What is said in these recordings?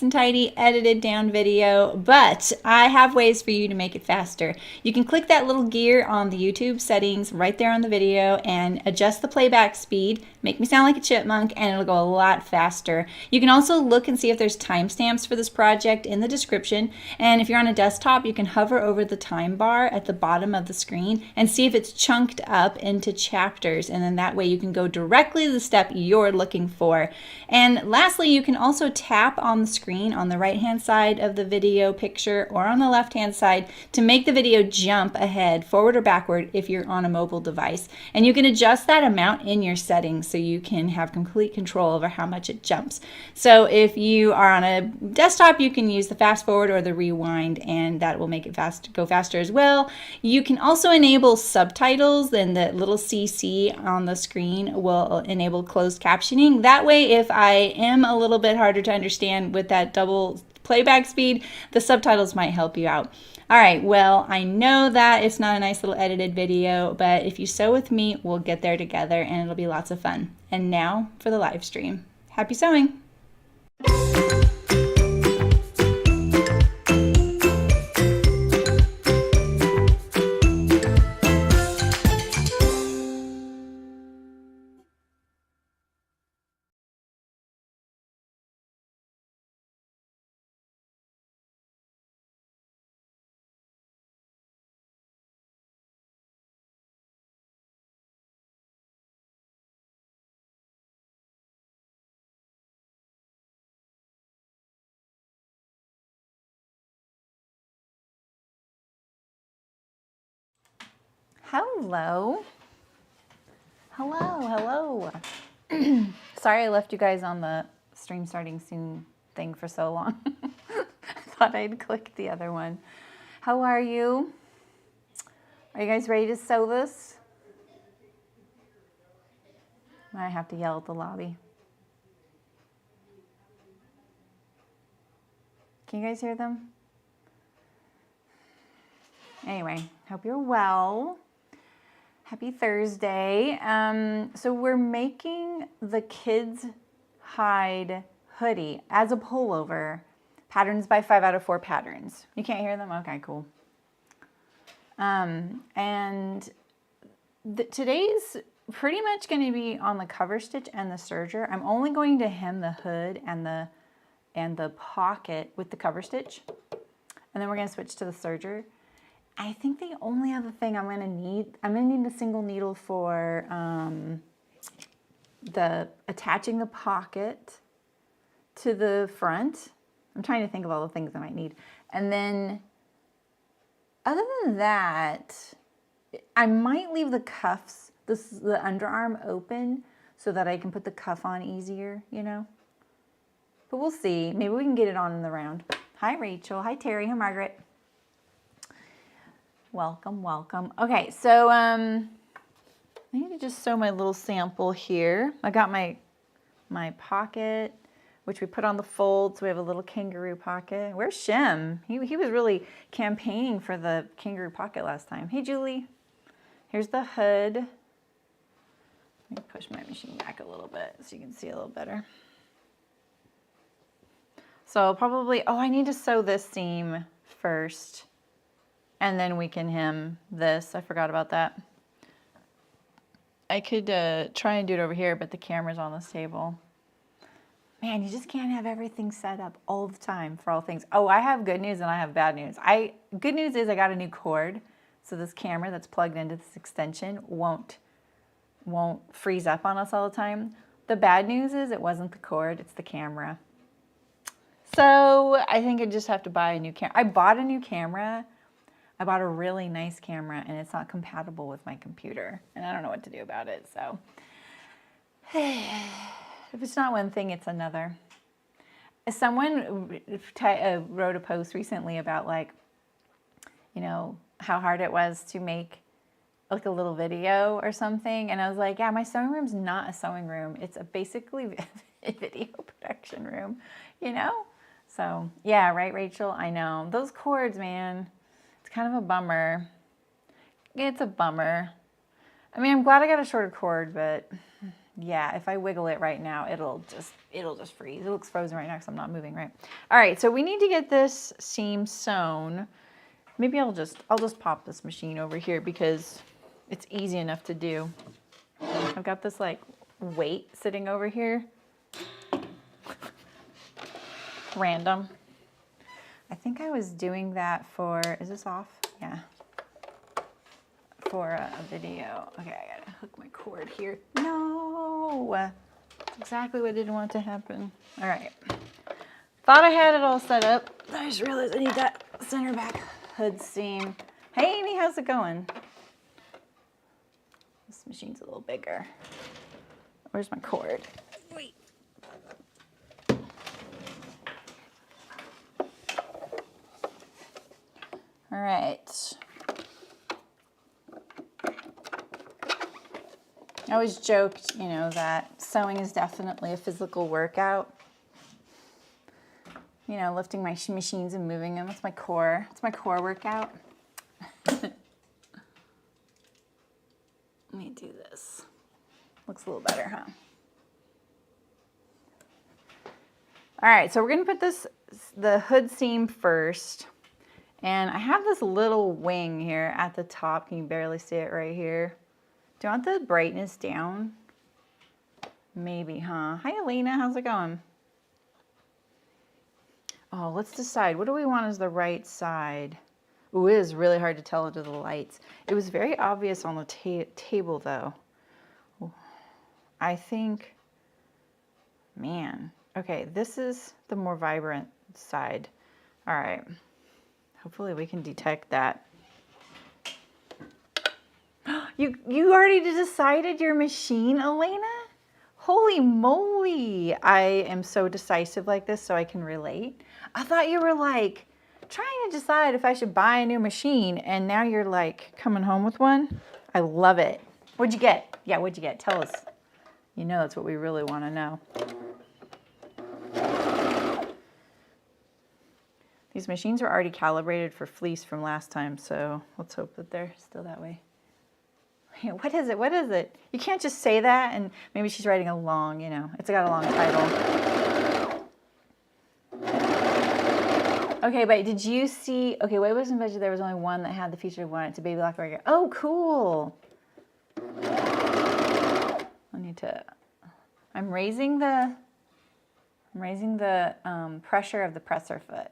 and tidy edited down video, but I have ways for you to make it faster. You can click that little gear on the YouTube settings right there on the video and adjust the playback speed, make me sound like a chipmunk, and it'll go a lot faster. You can also look and see if there's timestamps for this project in the description, and if you're on a desktop, you can hover over the time bar at the bottom of the screen and see if it's chunked up into chapters, and then that way you can go directly to the step you're looking for. And lastly, you can also tap on the screen on the right hand side of the video picture or on the left hand side to make the video jump ahead, forward or backward if you're on a mobile device. And you can adjust that amount in your settings so you can have complete control over how much it jumps. So if you are on a desktop, you can use the fast forward or the rewind, and that will make it go faster as well. You can also enable subtitles, and the little CC on the screen will enable closed captioning. That way, if I am a little bit harder to understand with that double playback speed, the subtitles might help you out. All right, well, I know that it's not a nice little edited video, but if you sew with me, we'll get there together and it'll be lots of fun. And now for the live stream. Happy sewing! Hello. Hello. Sorry I left you guys on the stream starting soon thing for so long. I thought I'd click the other one. How are you? Are you guys ready to sew this? I have to yell at the lobby. Can you guys hear them? Anyway, hope you're well. Happy Thursday. So we're making the kids' Hyde hoodie as a pullover. Patterns by 5 out of 4 patterns. You can't hear them? Okay, cool. And today's pretty much going to be on the cover stitch and the serger. I'm only going to hem the hood and the pocket with the cover stitch. And then we're going to switch to the serger. I think the only other thing I'm gonna need a single needle for attaching the pocket to the front. I'm trying to think of all the things I might need. And then, other than that, I might leave the cuffs, the underarm open so that I can put the cuff on easier, you know? But we'll see. Maybe we can get it on in the round. Hi, Rachel. Hi, Terry. Hi, Margaret. Welcome, welcome. Okay, so I need to just sew my little sample here. I got my pocket, which we put on the fold, so we have a little kangaroo pocket. Where's Shem? He was really campaigning for the kangaroo pocket last time. Hey, Julie. Here's the hood. Let me push my machine back a little bit so you can see a little better. So probably, oh, I need to sew this seam first. And then we can hem this. I forgot about that. I could try and do it over here, but the camera's on this table. Man, you just can't have everything set up all the time for all things. Oh, I have good news and I have bad news. Good news is I got a new cord. So this camera that's plugged into this extension won't freeze up on us all the time. The bad news is it wasn't the cord, it's the camera. So I think I just have to buy a new camera. I bought a new camera. I bought a really nice camera and it's not compatible with my computer and I don't know what to do about it. So if it's not one thing, it's another. Someone wrote a post recently about like, you know, how hard it was to make like a little video or something. And I was like, yeah, my sewing room's not a sewing room. It's basically a video production room, you know? So yeah, right, Rachel? I know. Those cords, man. It's kind of a bummer. It's a bummer. I mean, I'm glad I got a shorter cord, but Yeah, if I wiggle it right now, it'll just freeze. It looks frozen right now because I'm not moving, right? All right, so we need to get this seam sewn. Maybe I'll just pop this machine over here because it's easy enough to do. I've got this like weight sitting over here. Random. I think I was doing that for, is this off? Yeah. For a video. Okay, I gotta hook my cord here. No! That's exactly what I didn't want to happen. All right. Thought I had it all set up. I just realized I need that center back hood seam. Hey Amy, how's it going? This machine's a little bigger. Where's my cord? Wait. All right. I always joked, you know, that sewing is definitely a physical workout. You know, lifting my machines and moving them. It's my core. It's my core workout. Let me do this. Looks a little better, huh? All right, so we're gonna put the hood seam first. And I have this little wing here at the top. Can you barely see it right here? Do you want the brightness down? Maybe, huh? Hi, Elena. How's it going? Oh, let's decide. What do we want as the right side? Ooh, it is really hard to tell under the lights. It was very obvious on the table, though. Ooh, I think, man. Okay, this is the more vibrant side. All right. Hopefully we can detect that. You already decided your machine, Elena? Holy moly. I am so decisive like this, so I can relate. I thought you were like trying to decide if I should buy a new machine, and now you're like coming home with one. I love it. What'd you get? Yeah, what'd you get? Tell us. You know that's what we really want to know. These machines are already calibrated for fleece from last time, so let's hope that they're still that way. What is it? What is it? You can't just say that, and maybe she's writing a long, you know, it's got a long title. Okay, but did you see, okay, Way Wasn't Veggie, there was only one that had the feature of one. It's a baby lock right here. Oh, cool. I need to, I'm raising the pressure of the presser foot.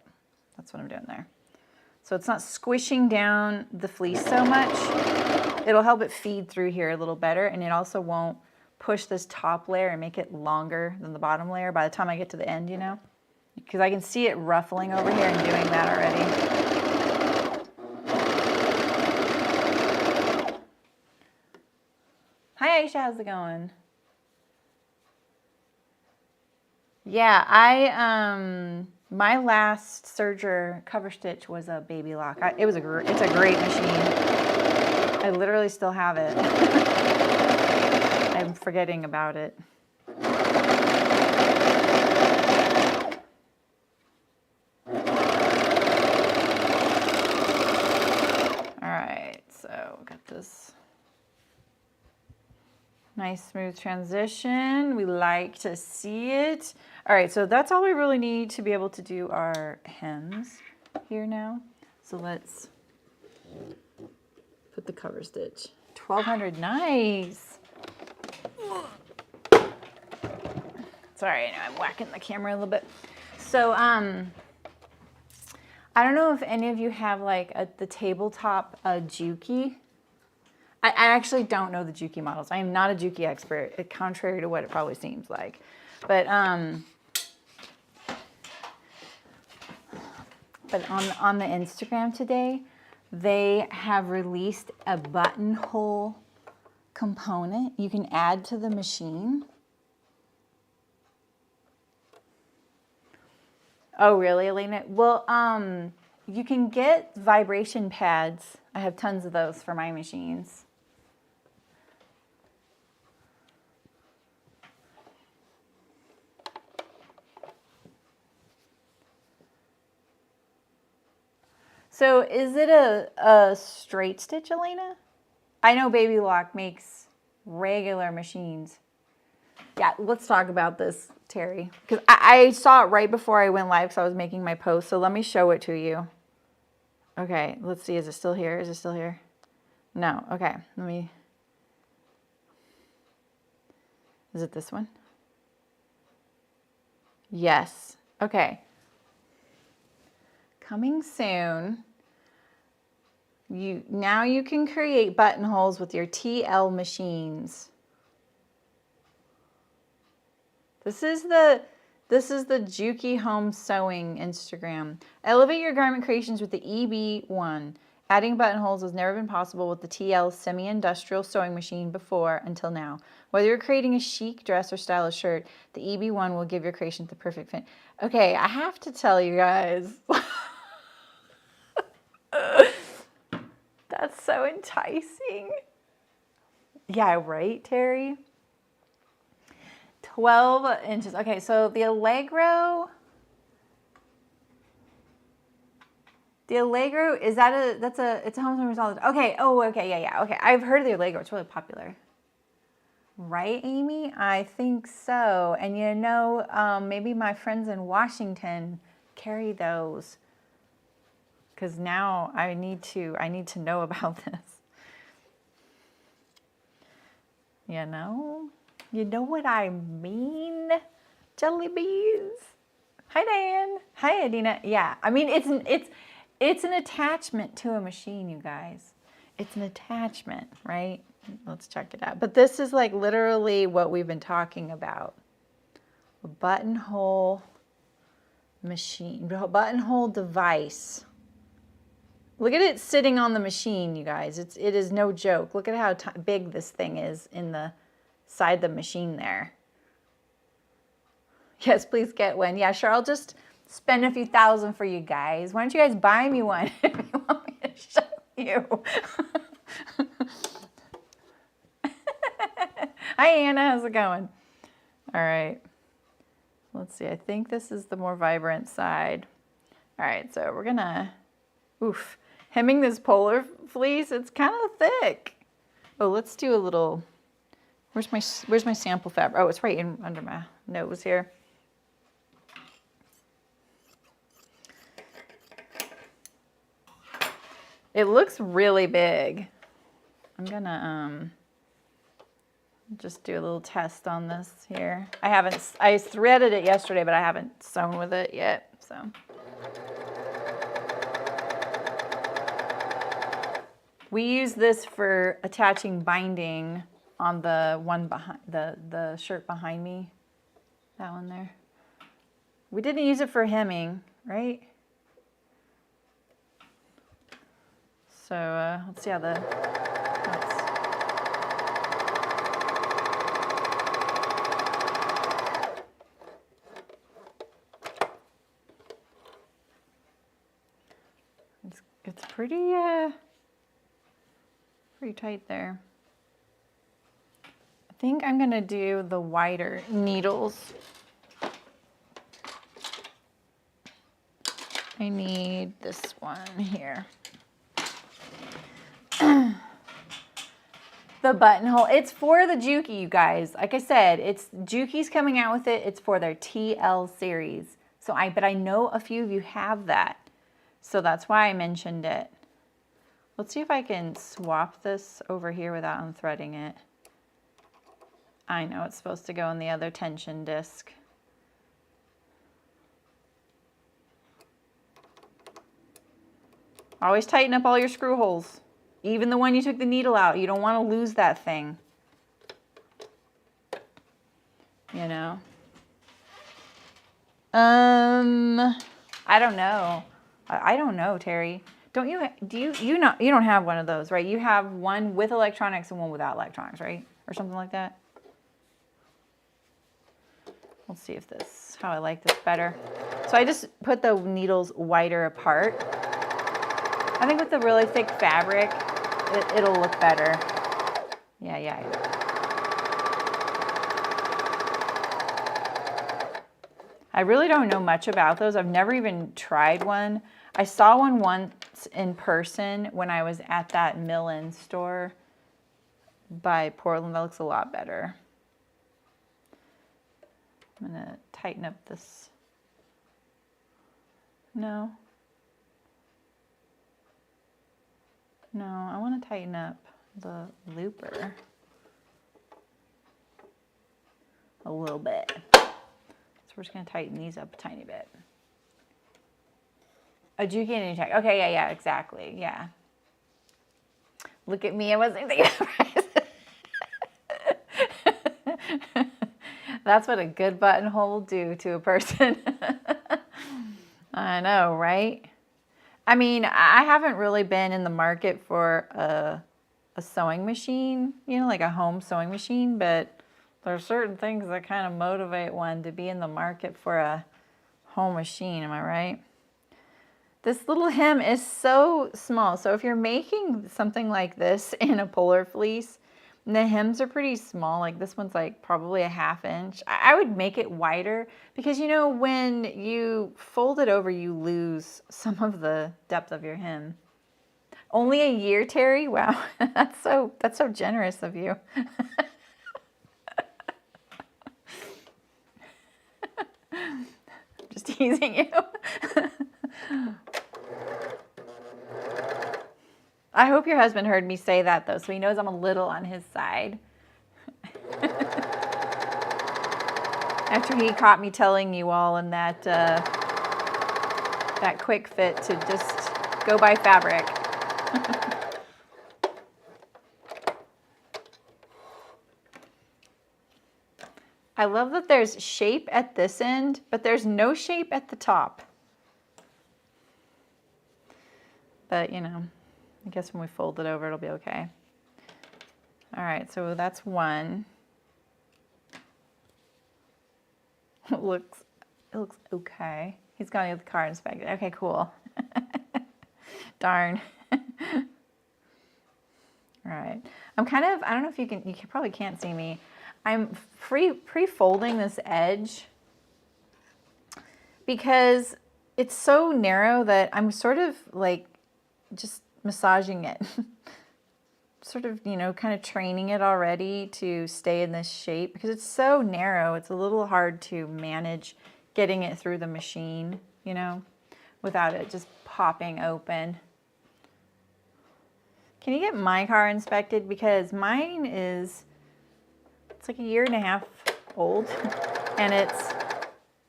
That's what I'm doing there. So it's not squishing down the fleece so much. It'll help it feed through here a little better, and it also won't push this top layer and make it longer than the bottom layer by the time I get to the end, you know? Because I can see it ruffling over here and doing that already. Hi Aisha, how's it going? Yeah, my last serger cover stitch was a baby lock. It's a great machine. I literally still have it. I'm forgetting about it. All right, so got this nice smooth transition. We like to see it. All right, so that's all we really need to be able to do our hems here now. So let's put the cover stitch. 1200, nice. Sorry, I know I'm whacking the camera a little bit. So, I don't know if any of you have like the tabletop Juki. I actually don't know the Juki models. I am not a Juki expert, contrary to what it probably seems like. But on the Instagram today, they have released a buttonhole component you can add to the machine. Oh, really, Elena? Well, you can get vibration pads. I have tons of those for my machines. So is it a straight stitch, Elena? I know Baby Lock makes regular machines. Yeah, let's talk about this, Terry. Because I saw it right before I went live because I was making my post. So let me show it to you. Okay, let's see. Is it still here? Is it still here? No. Okay, let me. Is it this one? Yes. Okay. Coming soon. Now you can create buttonholes with your TL machines. This is the Juki Home Sewing Instagram. Elevate your garment creations with the EB1. Adding buttonholes has never been possible with the TL semi-industrial sewing machine before until now. Whether you're creating a chic dress or stylish shirt, the EB1 will give your creation the perfect fit. Okay, I have to tell you guys. That's so enticing. Yeah, right, Terry? 12 inches. Okay, so the Allegro, is that it's a home sewing solid. Okay, okay, yeah. Okay, I've heard of the Allegro. It's really popular. Right, Amy? I think so. And you know, maybe my friends in Washington carry those. Because now I need to know about this. You know what I mean, jelly bees. Hi, Dan. Hi, Adina. Yeah, I mean it's an attachment to a machine, you guys. It's an attachment, right? Let's check it out. But this is like literally what we've been talking about. A buttonhole machine, buttonhole device. Look at it sitting on the machine, you guys. It is no joke. Look at how big this thing is in the side of the machine there. Yes, please get one. Yeah, sure. I'll just spend a few thousand for you guys. Why don't you guys buy me one if you want me to show you? Hi, Anna. How's it going? All right. Let's see. I think this is the more vibrant side. All right. So we're going to, hemming this polar fleece. It's kind of thick. Oh, let's do a little, where's my sample fabric? Oh, it's right under my nose here. It looks really big. I'm gonna just do a little test on this here. I threaded it yesterday, but I haven't sewn with it yet, so. We use this for attaching binding on the one behind the shirt behind me. That one there. We didn't use it for hemming, right? So let's see how it's pretty tight there. I think I'm gonna do the wider needles. I need this one here. The buttonhole. It's for the Juki, you guys. Like I said, it's Juki's coming out with it. It's for their TL series. But I know a few of you have that. So that's why I mentioned it. Let's see if I can swap this over here without unthreading it. I know it's supposed to go in the other tension disc. Always tighten up all your screw holes. Even the one you took the needle out. You don't want to lose that thing. You know? I don't know. I don't know, Terry. Don't you, you don't have one of those, right? You have one with electronics and one without electronics, right? Or something like that. Let's see how I like this better. So I just put the needles wider apart. I think with the really thick fabric, it'll look better. Yeah. I really don't know much about those. I've never even tried one. I saw one once in person when I was at that Millen store by Portland. That looks a lot better. I'm gonna tighten up this. No. No, I want to tighten up the looper a little bit. So we're just going to tighten these up a tiny bit. Oh, do you get any check? Okay, yeah, exactly, yeah. Look at me, I wasn't thinking of That's what a good buttonhole will do to a person. I know, right? I mean, I haven't really been in the market for a sewing machine, you know, like a home sewing machine, but there are certain things that kind of motivate one to be in the market for a home machine, am I right? This little hem is so small. So if you're making something like this in a polar fleece, the hems are pretty small. Like this one's like probably a 1/2 inch. I would make it wider because, you know, when you fold it over, you lose some of the depth of your hem. Only a year, Terry? Wow, that's so generous of you. Just teasing you. I hope your husband heard me say that, though, so he knows I'm a little on his side. After he caught me telling you all in that that quick fit to just go buy fabric. I love that there's shape at this end, but there's no shape at the top. But, you know, I guess when we fold it over, it'll be okay. All right, so that's one. It looks okay. He's going to get the car inspected. Okay, cool. Darn. All right. I'm kind of, I don't know if you probably can't see me. I'm pre-folding this edge because it's so narrow that I'm sort of like just massaging it. Sort of, you know, kind of training it already to stay in this shape because it's so narrow. It's a little hard to manage getting it through the machine, you know, without it just popping open. Can you get my car inspected? Because mine is, it's like a 1.5 years old, and it's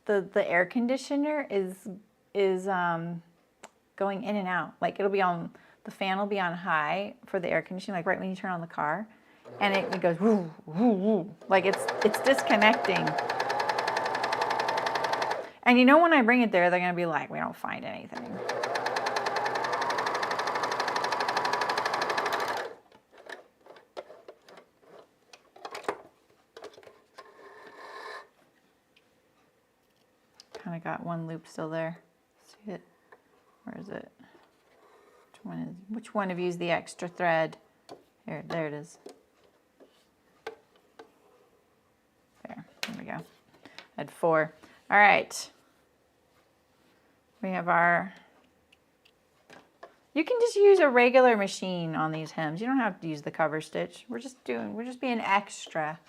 the air conditioner is going in and out. Like it'll be on, the fan will be on high for the air conditioning, like right when you turn on the car, and it goes woo, woo, woo. Like it's disconnecting. And you know, when I bring it there, they're gonna be like, we don't find anything. Kind of got one loop still there. See it? Where is it? Which one of you is the extra thread? Here, there it is. There we go. I had 4. All right. We have our, you can just use a regular machine on these hems. You don't have to use the cover stitch. We're just being extra.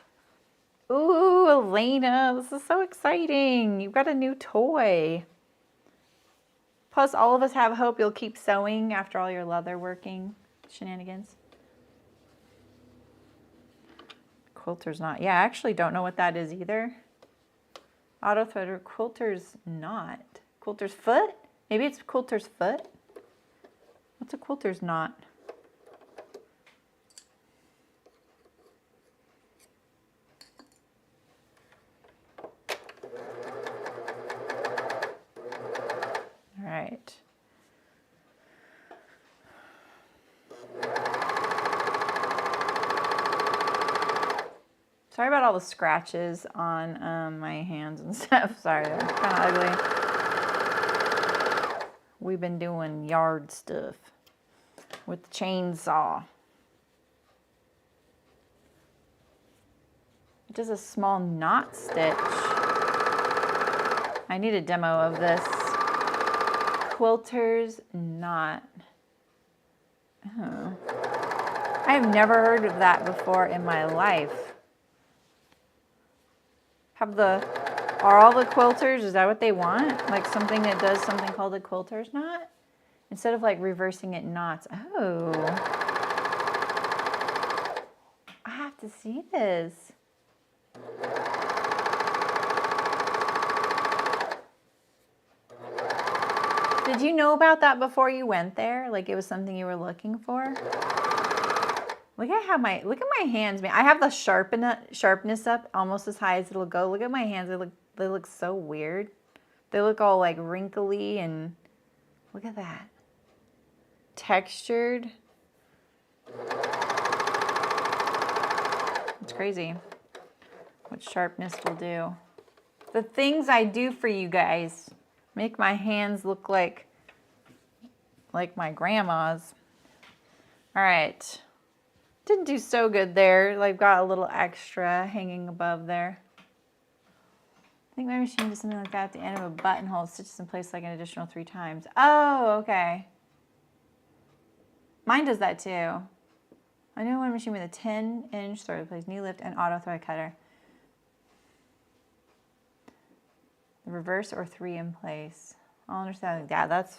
Ooh, Elena, this is so exciting. You've got a new toy. Plus, all of us have hope you'll keep sewing after all your leather working shenanigans. Quilter's not. Yeah, I actually don't know what that is either. Auto threader, quilter's not. Quilter's foot? Maybe it's quilter's foot? What's a quilter's knot? All right. Sorry about all the scratches on my hands and stuff. Sorry, they're kind of ugly. We've been doing yard stuff with the chainsaw. Just a small knot stitch. I need a demo of this. Quilter's knot. Oh. I have never heard of that before in my life. Have the Are all the quilters, is that what they want? Like something that does something called a quilter's knot? Instead of like reversing it knots. Oh. I have to see this. Did you know about that before you went there? Like it was something you were looking for? Look at how look at my hands, man. I have the sharpness up almost as high as it'll go. Look at my hands. They look so weird. They look all like wrinkly and look at that. Textured. It's crazy what sharpness will do. The things I do for you guys make my hands look like my grandma's. All right. Didn't do so good there. Like got a little extra hanging above there. I think my machine does something like that at the end of a buttonhole. It stitches in place like an additional 3 times. Oh, okay. Mine does that too. I know one machine with a 10-inch thread place, knee lift, and auto thread cutter. The reverse or 3 in place. I'll understand. Yeah, that's...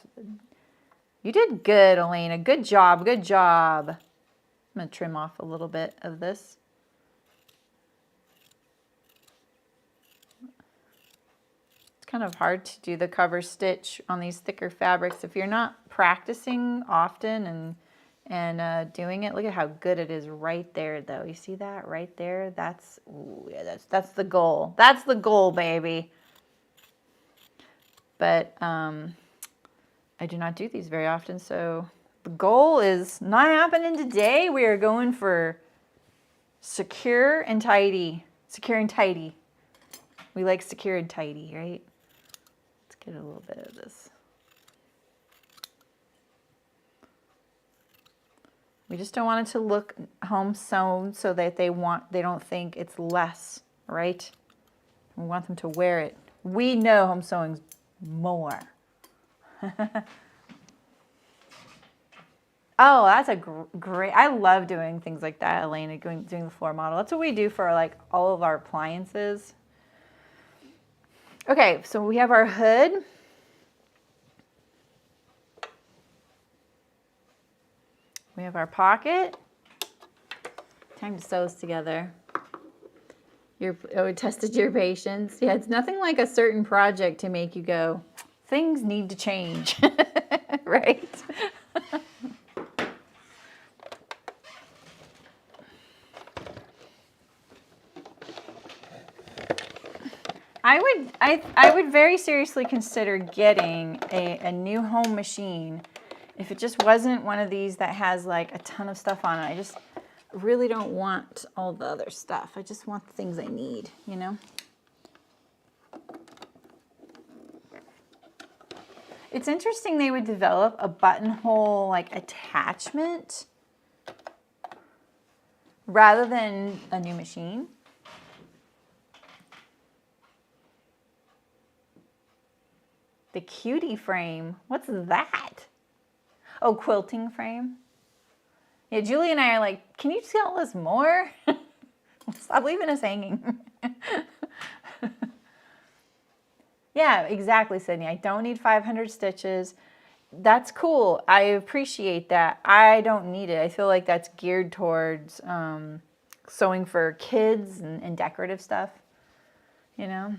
You did good, Elena. Good job. Good job. I'm going to trim off a little bit of this. It's kind of hard to do the cover stitch on these thicker fabrics. If you're not practicing often and doing it, look at how good it is right there, though. You see that right there? That's, ooh, yeah, that's the goal. That's the goal, baby. But I do not do these very often, so the goal is not happening today. We are going for secure and tidy. Secure and tidy. We like secure and tidy, right? Let's get a little bit of this. We just don't want it to look home sewn so that they don't think it's less, right? We want them to wear it. We know home sewing's more. Oh, that's a great, I love doing things like that, Elena, doing the floor model. That's what we do for like all of our appliances. Okay, so we have our hood. We have our pocket. Time to sew this together. It tested your patience. Yeah, it's nothing like a certain project to make you go, things need to change, right? I would very seriously consider getting a new home machine if it just wasn't one of these that has like a ton of stuff on it. I just really don't want all the other stuff. I just want the things I need, you know? It's interesting they would develop a buttonhole like attachment rather than a new machine. The cutie frame. What's that? Oh, quilting frame. Yeah, Julie and I are like, can you tell us more? Stop leaving us hanging. Yeah, exactly, Sydney. I don't need 500 stitches. That's cool. I appreciate that. I don't need it. I feel like that's geared towards sewing for kids and decorative stuff, you know?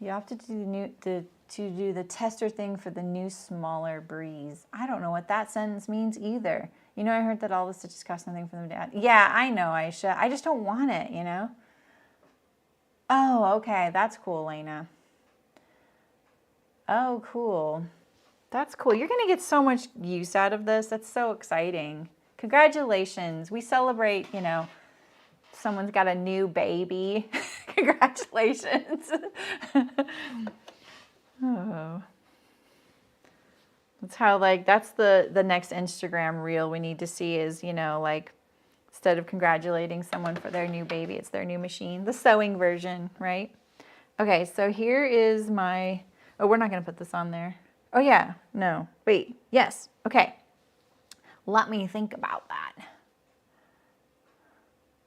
You have to do the tester thing for the new smaller breeze. I don't know what that sentence means either. You know, I heard that all the stitches cost nothing for them to add. Yeah, I know, Aisha. I just don't want it, you know? Oh, okay. That's cool, Elena. Oh, cool. That's cool. You're going to get so much use out of this. That's so exciting. Congratulations. We celebrate, you know, someone's got a new baby. Congratulations. Oh. That's how, like, that's the next Instagram reel we need to see is, you know, like, instead of congratulating someone for their new baby, it's their new machine. The sewing version, right? Okay, so here is my, oh, we're not going to put this on there. Oh, yeah. No. Wait. Yes. Okay. Let me think about that.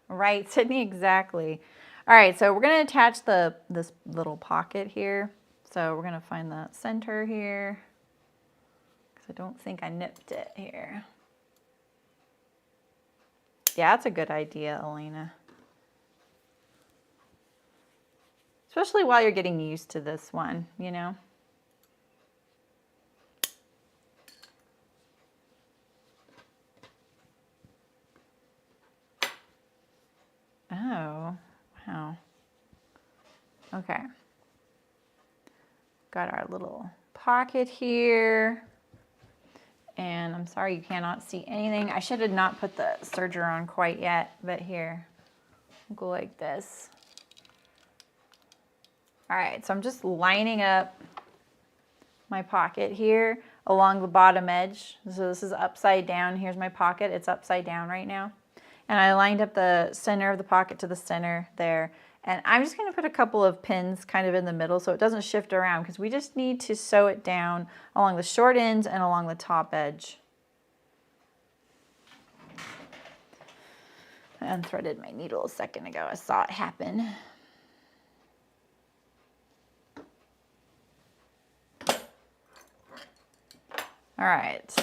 Right, Sydney, exactly. All right, so we're gonna attach this little pocket here. So we're gonna find the center here, because I don't think I nipped it here. Yeah, that's a good idea, Elena. Especially while you're getting used to this one, you know? Oh, wow. Okay. Got our little pocket here. And I'm sorry you cannot see anything. I should have not put the serger on quite yet, but here, we'll go like this. All right, so I'm just lining up my pocket here along the bottom edge. So this is upside down. Here's my pocket. It's upside down right now. And I lined up the center of the pocket to the center there. And I'm just going to put a couple of pins kind of in the middle so it doesn't shift around, because we just need to sew it down along the short ends and along the top edge. I unthreaded my needle a second ago. I saw it happen. All right.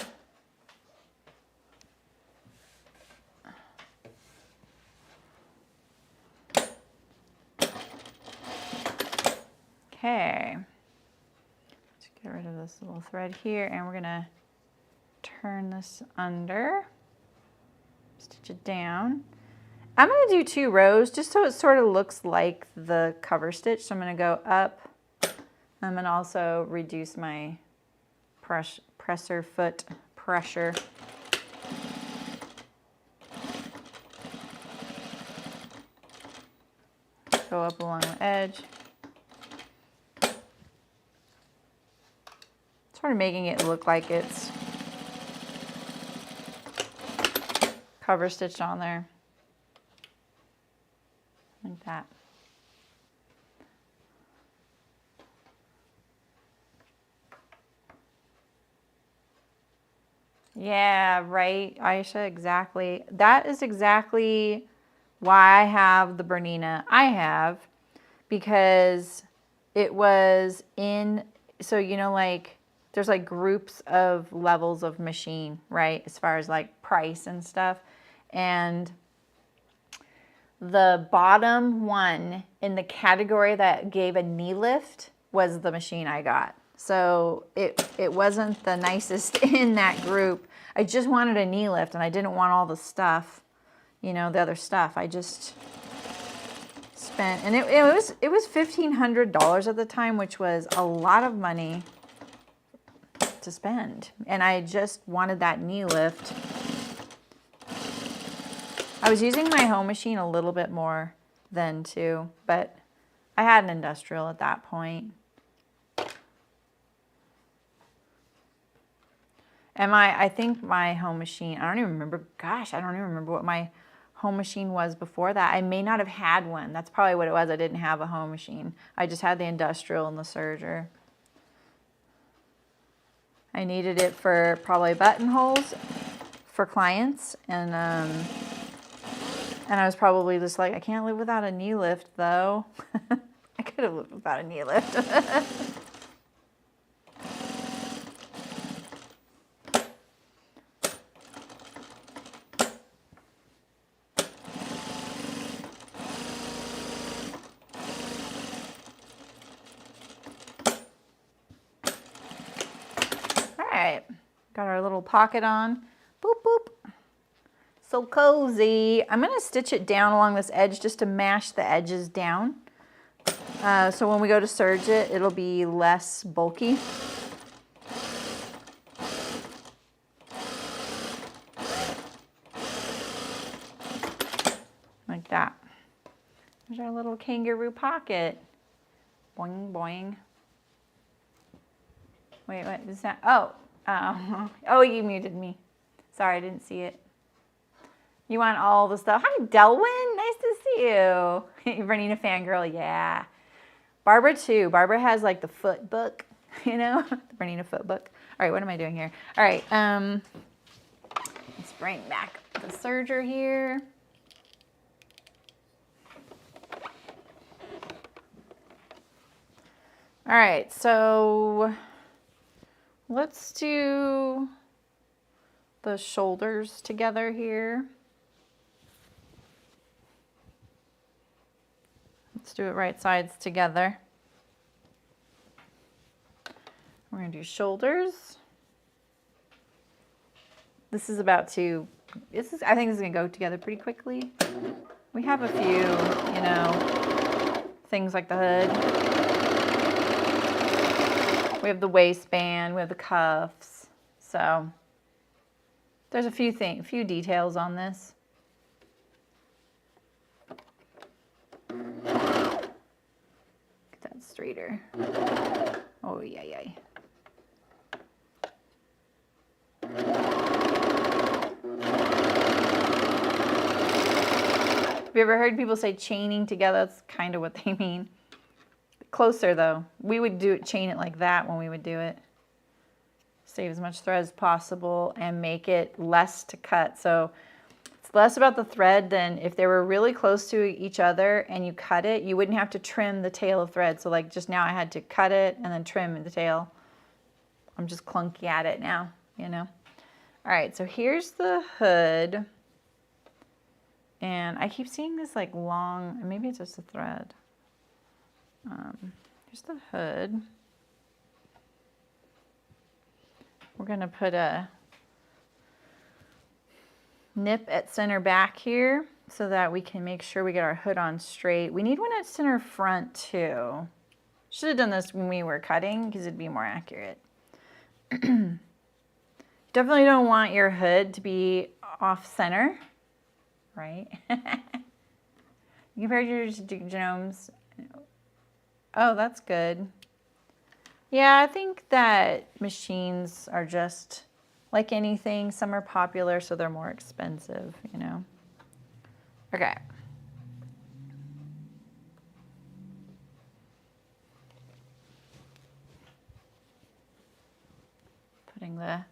Okay. Let's get rid of this little thread here, and we're gonna turn this under, stitch it down. I'm gonna do 2 rows just so it sort of looks like the cover stitch. So I'm gonna go up. I'm gonna also reduce my presser foot pressure. Go up along the edge. Sort of making it look like it's cover stitched on there. Like that. Yeah, right, Aisha, exactly. That is exactly why I have the Bernina I have, because it was in, so you know, like there's like groups of levels of machine, right? As far as like price and stuff. And the bottom one in the category that gave a knee lift was the machine I got. So it wasn't the nicest in that group. I just wanted a knee lift and I didn't want all the stuff, you know, the other stuff. I just spent, and it was $1,500 at the time, which was a lot of money to spend. And I just wanted that knee lift. I was using my home machine a little bit more then too, but I had an industrial at that point. And I think my home machine, I don't even remember, gosh, I don't even remember what my home machine was before that. I may not have had one. That's probably what it was. I didn't have a home machine. I just had the industrial and the serger. I needed it for probably buttonholes for clients. And I was probably just like, I can't live without a knee lift though. I could have lived without a knee lift. Got our little pocket on. Boop, boop. So cozy. I'm going to stitch it down along this edge just to mash the edges down. So when we go to serge it, it'll be less bulky. Like that. There's our little kangaroo pocket. Boing, boing. Wait, what is that? Oh. Oh, you muted me. Sorry, I didn't see it. You want all the stuff. Hi, Delwyn. Nice to see you. Bernina fangirl, yeah. Barbara, too. Barbara has, like, the foot book, you know? The Bernina foot book. All right, what am I doing here? All right, let's bring back the serger here. All right, so let's do the shoulders together here. Let's do it right sides together. We're gonna do shoulders. This is about to, I think this is gonna go together pretty quickly. We have a few, you know, things like the hood. We have the waistband, we have the cuffs. So there's a few details on this. Get that straighter. Oh, yeah. Have you ever heard people say chaining together? That's kind of what they mean. Closer though. We would chain it like that when we would do it. Save as much thread as possible and make it less to cut. So it's less about the thread than if they were really close to each other and you cut it, you wouldn't have to trim the tail of thread. So like just now I had to cut it and then trim the tail. I'm just clunky at it now, you know. All right, so here's the hood. And I keep seeing this like long, maybe it's just a thread. Here's the hood. We're gonna put a nip at center back here so that we can make sure we get our hood on straight. We need one at center front too. Should have done this when we were cutting because it'd be more accurate. Definitely don't want your hood to be off center, right? Compared to Genome's. Oh, that's good. Yeah, I think that machines are just like anything. Some are popular, so they're more expensive, you know. Okay. Putting the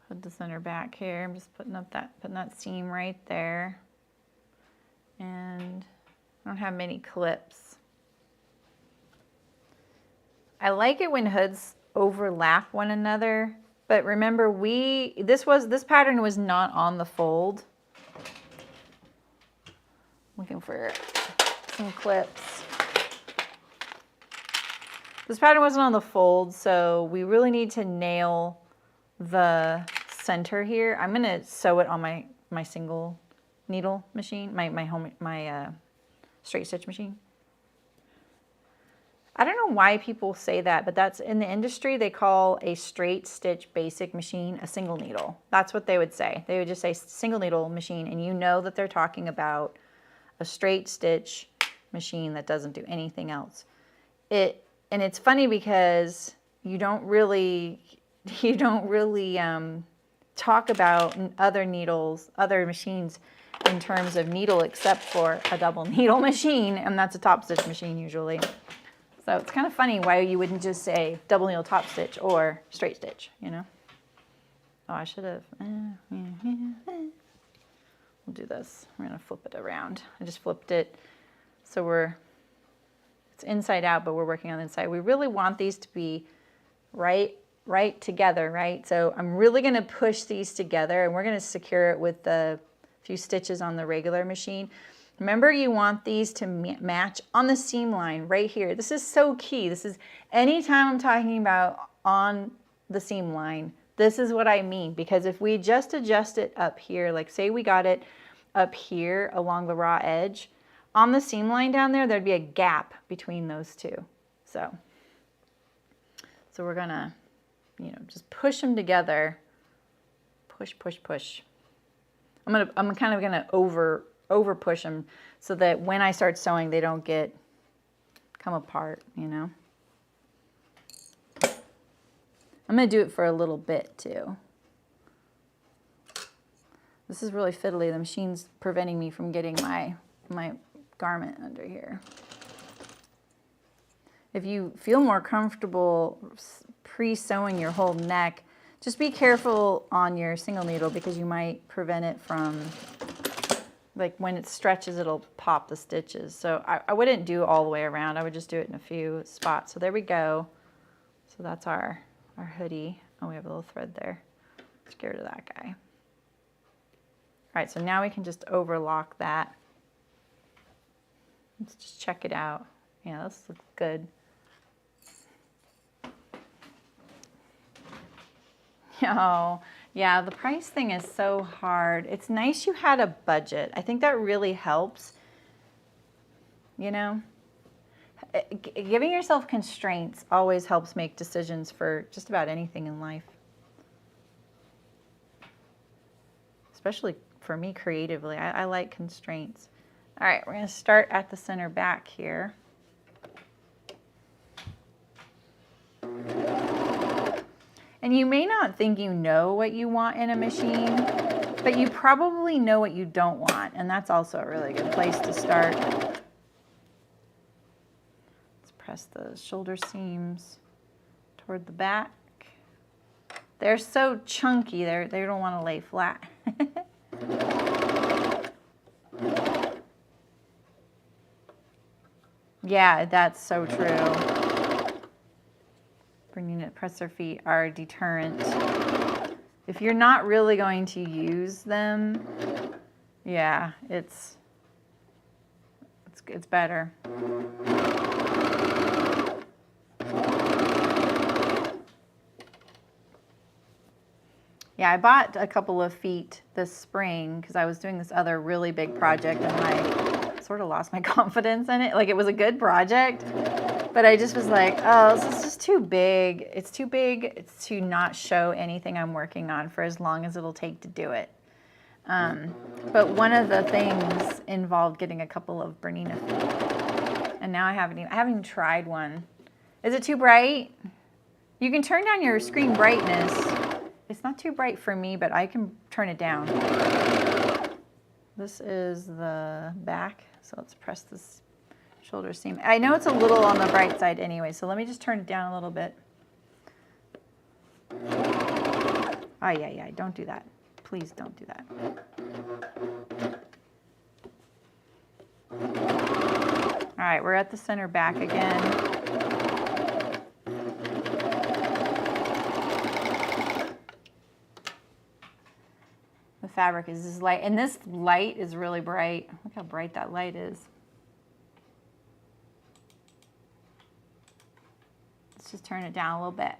hood to center back here. I'm just putting that seam right there. And I don't have many clips. I like it when hoods overlap one another, but remember this pattern was not on the fold. Looking for some clips. This pattern wasn't on the fold, so we really need to nail the center here. I'm gonna sew it on my single needle machine, my straight stitch machine. I don't know why people say that, but that's in the industry, they call a straight stitch basic machine a single needle. That's what they would say. They would just say single needle machine, and you know that they're talking about a straight stitch machine that doesn't do anything else. And it's funny because you don't really talk about other machines in terms of needle except for a double needle machine, and that's a top stitch machine usually. So it's kind of funny why you wouldn't just say double needle top stitch or straight stitch, you know? Oh, I should have. We'll do this. We're going to flip it around. I just flipped it. So it's inside out, but we're working on the inside. We really want these to be right together, right? So I'm really going to push these together, and we're going to secure it with the few stitches on the regular machine. Remember, you want these to match on the seam line right here. This is so key. This is anytime I'm talking about on the seam line, this is what I mean. Because if we just adjust it up here, like say we got it up here along the raw edge, on the seam line down there, there'd be a gap between those two. So we're gonna, just push them together. Push, push, push. I'm kind of gonna over push them so that when I start sewing, they don't come apart, I'm gonna do it for a little bit too. This is really fiddly. The machine's preventing me from getting my garment under here. If you feel more comfortable pre-sewing your whole neck, just be careful on your single needle because you might prevent it from like when it stretches, it'll pop the stitches. So I wouldn't do all the way around. I would just do it in a few spots. So there we go. So that's our hoodie. Oh, we have a little thread there. Let's get rid of that guy. All right, so now we can just overlock that. Let's just check it out. Yeah, this looks good. Oh, yeah, the price thing is so hard. It's nice you had a budget. I think that really helps. You know, giving yourself constraints always helps make decisions for just about anything in life. Especially for me creatively, I like constraints. All right, we're going to start at the center back here. And you may not think you know what you want in a machine, but you probably know what you don't want, and that's also a really good place to start. Let's press the shoulder seams toward the back. They're so chunky, they don't want to lay flat. Yeah, that's so true. Bringing it, presser feet are a deterrent. If you're not really going to use them, yeah, it's better. Yeah, I bought a couple of feet this spring because I was doing this other really big project and I sort of lost my confidence in it. Like, it was a good project, but I just was like, oh, this is just too big. It's too big to not show anything I'm working on for as long as it'll take to do it. But one of the things involved getting a couple of Bernina feet. And now I haven't even tried one. Is it too bright? You can turn down your screen brightness. It's not too bright for me, but I can turn it down. This is the back, so let's press this shoulder seam. I know it's a little on the bright side anyway, so let me just turn it down a little bit. Oh, yeah, don't do that. Please don't do that. All right, we're at the center back again. The fabric is this light, and this light is really bright. Look how bright that light is. Let's just turn it down a little bit.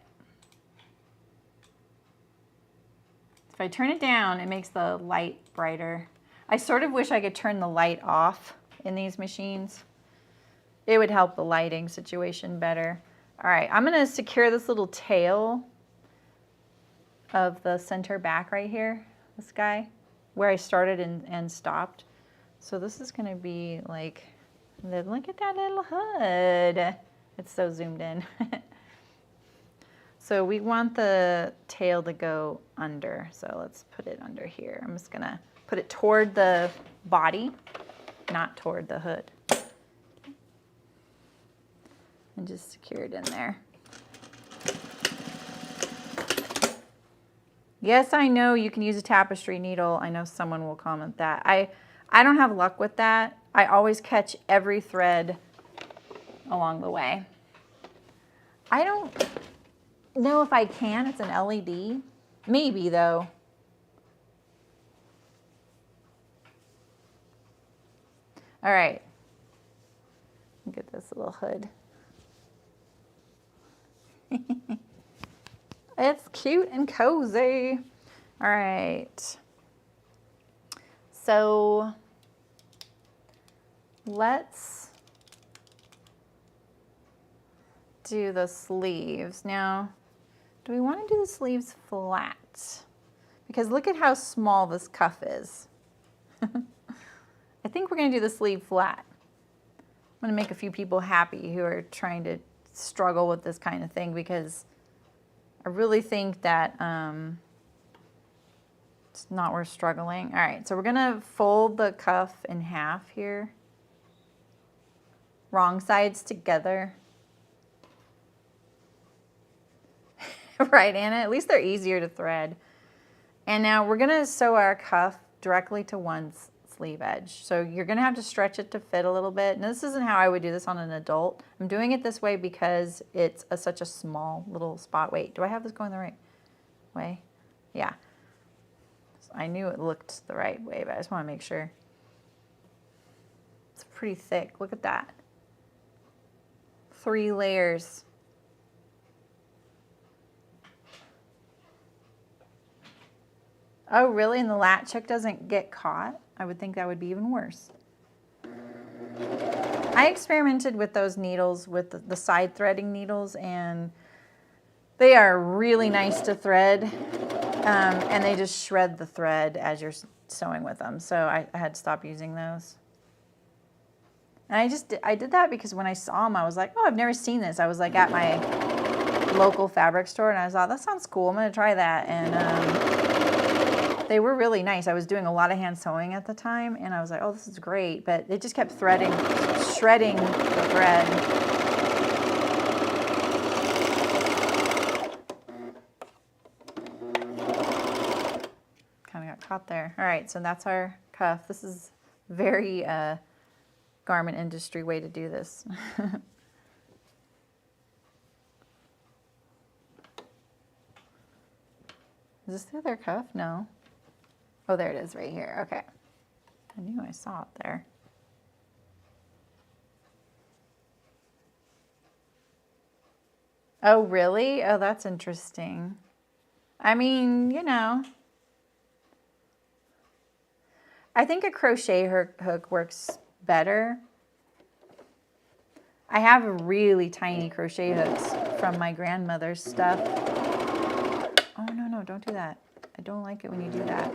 If I turn it down, it makes the light brighter. I sort of wish I could turn the light off in these machines. It would help the lighting situation better. All right, I'm gonna secure this little tail of the center back right here. This guy, where I started and stopped. So this is gonna be like, look at that little hood. It's so zoomed in. So we want the tail to go under. So let's put it under here. I'm just gonna put it toward the body, not toward the hood. And just secure it in there. Yes, I know you can use a tapestry needle. I know someone will comment that. I don't have luck with that. I always catch every thread along the way. I don't know if I can. It's an LED. Maybe, though. All right. Look at this little hood. It's cute and cozy. All right. So let's do the sleeves. Now, do we want to do the sleeves flat? Because look at how small this cuff is. I think we're going to do the sleeve flat. I'm going to make a few people happy who are trying to struggle with this kind of thing, because I really think that it's not worth struggling. All right, so we're gonna fold the cuff in half here. Wrong sides together. Right, Anna? At least they're easier to thread. And now we're gonna sew our cuff directly to one sleeve edge. So you're gonna have to stretch it to fit a little bit. And this isn't how I would do this on an adult. I'm doing it this way because it's such a small little spot. Wait, do I have this going the right way? Yeah. So I knew it looked the right way, but I just wanna make sure. It's pretty thick, look at that. 3 layers. Oh, really? And the latch hook doesn't get caught? I would think that would be even worse. I experimented with those needles, with the side threading needles, and they are really nice to thread, and they just shred the thread as you're sewing with them. So I had to stop using those. And I did that because when I saw them, I was like, oh, I've never seen this. I was like at my local fabric store, and I thought, that sounds cool. I'm going to try that. And they were really nice. I was doing a lot of hand sewing at the time, and I was like, oh, this is great. But it just kept shredding the thread. Kind of got caught there. All right, so that's our cuff. This is very garment industry way to do this. Is this the other cuff? No. Oh, there it is right here. Okay. I knew I saw it there. Oh, really? Oh, that's interesting. I mean, you know, I think a crochet hook works better. I have really tiny crochet hooks from my grandmother's stuff. Oh, no, don't do that. I don't like it when you do that.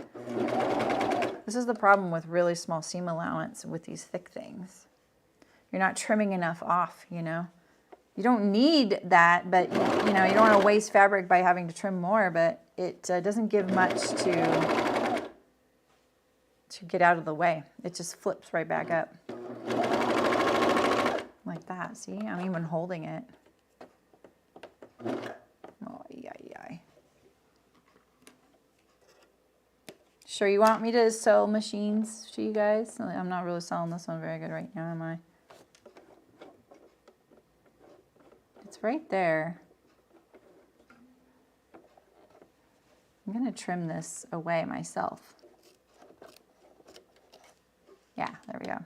This is the problem with really small seam allowance with these thick things. You're not trimming enough off, you know. You don't need that, but you know, you don't want to waste fabric by having to trim more, but it doesn't give much to get out of the way. It just flips right back up. Like that, see? I'm even holding it. Oh, yeah. Sure you want me to sew machines to you guys? I'm not really selling this one very good right now, am I? It's right there. I'm gonna trim this away myself. Yeah, there we go.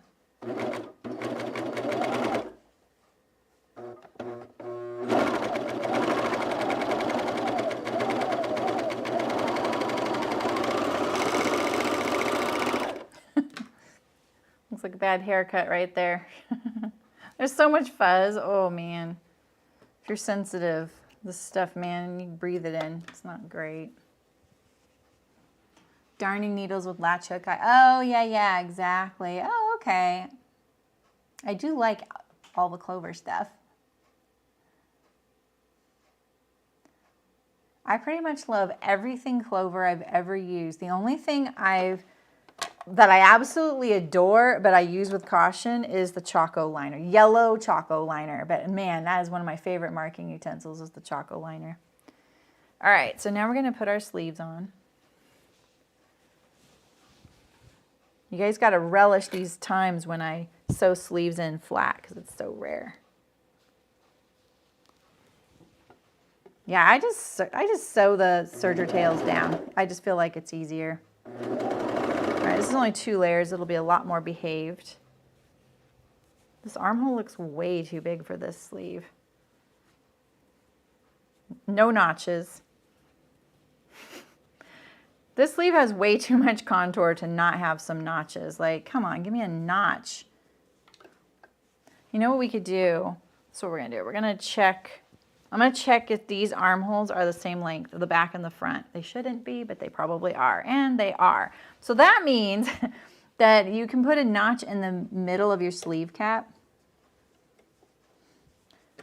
Looks like a bad haircut right there. There's so much fuzz. Oh man. If you're sensitive, this stuff, man, you breathe it in. It's not great. Darning needles with latch hook. Oh, yeah, exactly. Oh, okay. I do like all the Clover stuff. I pretty much love everything Clover I've ever used. The only thing that I absolutely adore, but I use with caution, is the Choco liner, yellow Choco liner. But man, that is one of my favorite marking utensils, is the Choco liner. All right, so now we're gonna put our sleeves on. You guys gotta relish these times when I sew sleeves in flat, because it's so rare. Yeah, I just sew the serger tails down. I just feel like it's easier. All right, this is only 2 layers. It'll be a lot more behaved. This armhole looks way too big for this sleeve. No notches. This sleeve has way too much contour to not have some notches. Like, come on, give me a notch. You know what we could do? That's what we're gonna do. We're gonna check. I'm gonna check if these armholes are the same length, the back and the front. They shouldn't be, but they probably are, and they are. So that means that you can put a notch in the middle of your sleeve cap,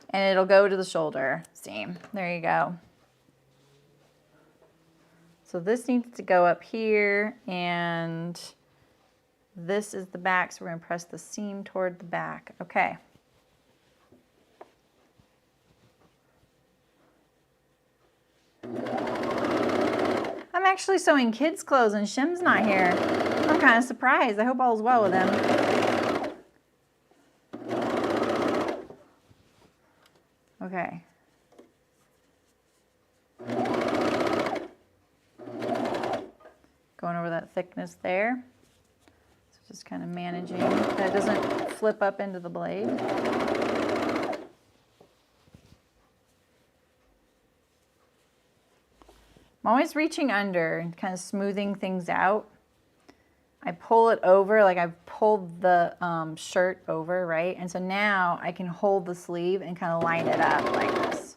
and it'll go to the shoulder seam. There you go. So this needs to go up here, and this is the back, so we're gonna press the seam toward the back. Okay. I'm actually sewing kids' clothes and Shim's not here. Oh I'm kind of surprised. I hope all's well with him. Okay. Going over that thickness there. So just kind of managing that it doesn't flip up into the blade. I'm always reaching under and kind of smoothing things out. I pull it over, like I've pulled the shirt over, right? And so now I can hold the sleeve and kind of line it up like this.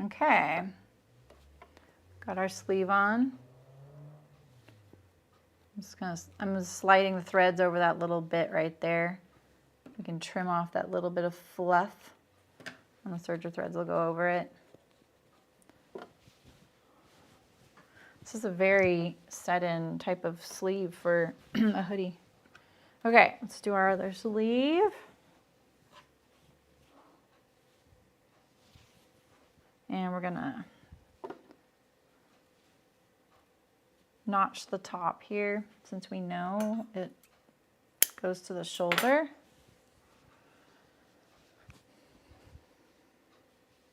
Okay, got our sleeve on. I'm just sliding the threads over that little bit right there. We can trim off that little bit of fluff, and the serger threads will go over it. This is a very set-in type of sleeve for a hoodie. Okay, let's do our other sleeve. And we're gonna notch the top here since we know it goes to the shoulder.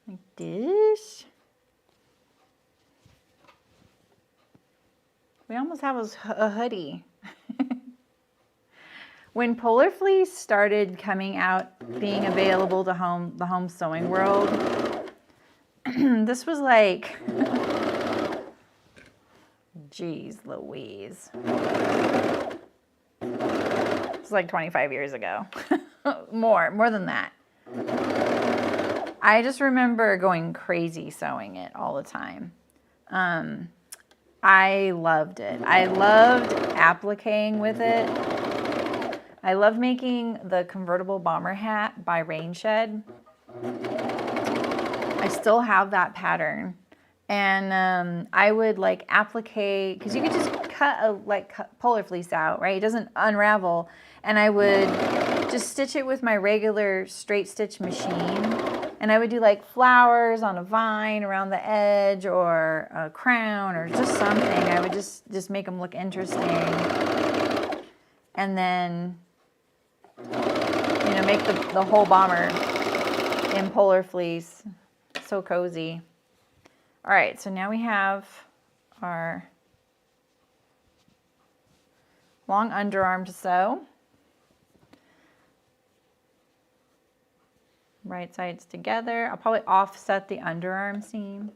Like this. We almost have a hoodie. When Polar Fleece started coming out, being available to the home sewing world, this was like, geez Louise. It's like 25 years ago. more than that. I just remember going crazy sewing it all the time. I loved it. I loved appliquing with it. I loved making the convertible bomber hat by Rain Shed. I still have that pattern. And I would like applique, because you could just cut Polar Fleece out, right? It doesn't unravel. And I would just stitch it with my regular straight stitch machine. And I would do like flowers on a vine around the edge, or a crown, or just something. I would just make them look interesting. And then, you know, make the whole bomber in Polar Fleece. So cozy. All right, so now we have our long underarm to sew. Right sides together. I'll probably offset the underarm seam.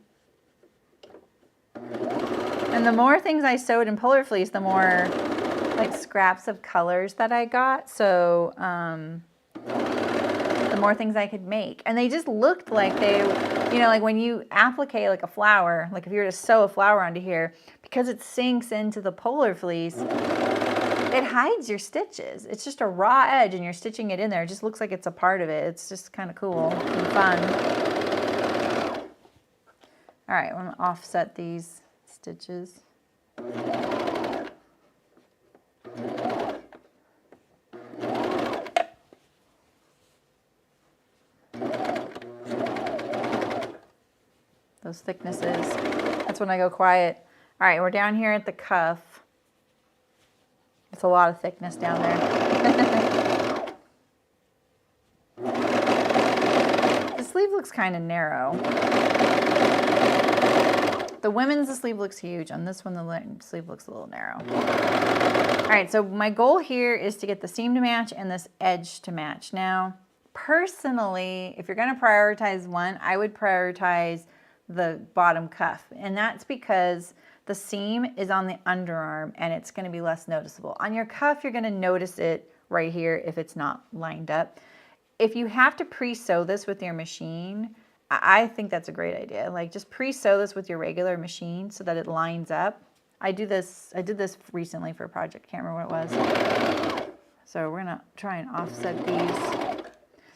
And the more things I sewed in Polar Fleece, the more like scraps of colors that I got. So the more things I could make. And they just looked like they, you know, like when you applique like a flower, like if you were to sew a flower onto here, because it sinks into the Polar Fleece, it hides your stitches. It's just a raw edge and you're stitching it in there. It just looks like it's a part of it. It's just kind of cool and fun. All right, I'm gonna offset these stitches. Those thicknesses, that's when I go quiet. All right, we're down here at the cuff. It's a lot of thickness down there. The sleeve looks kind of narrow. The women's, the sleeve looks huge. On this one, the sleeve looks a little narrow. All right, so my goal here is to get the seam to match and this edge to match. Now, personally, if you're gonna prioritize one, I would prioritize the bottom cuff. And that's because the seam is on the underarm and it's going to be less noticeable. On your cuff, you're going to notice it right here if it's not lined up. If you have to pre-sew this with your machine, I think that's a great idea. Like just pre-sew this with your regular machine so that it lines up. I did this recently for a project. Can't remember what it was. So we're going to try and offset these.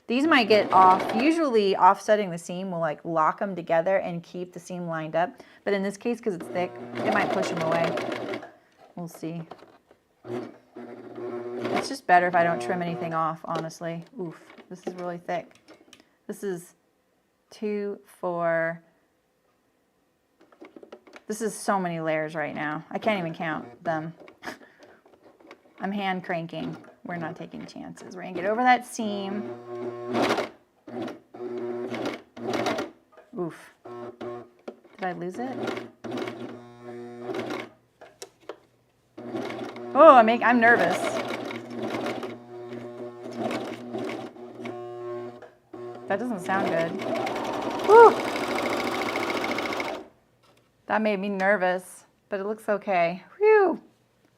These might get off. Usually offsetting the seam will like lock them together and keep the seam lined up. But in this case, because it's thick, it might push them away. We'll see. It's just better if I don't trim anything off, honestly. Oof, this is really thick. This is 2, 4. This is so many layers right now. I can't even count them. I'm hand cranking. We're not taking chances. We're gonna get over that seam. Oof. Did I lose it? Oh, I'm nervous. That doesn't sound good. Whew. That made me nervous, but it looks okay. Whew.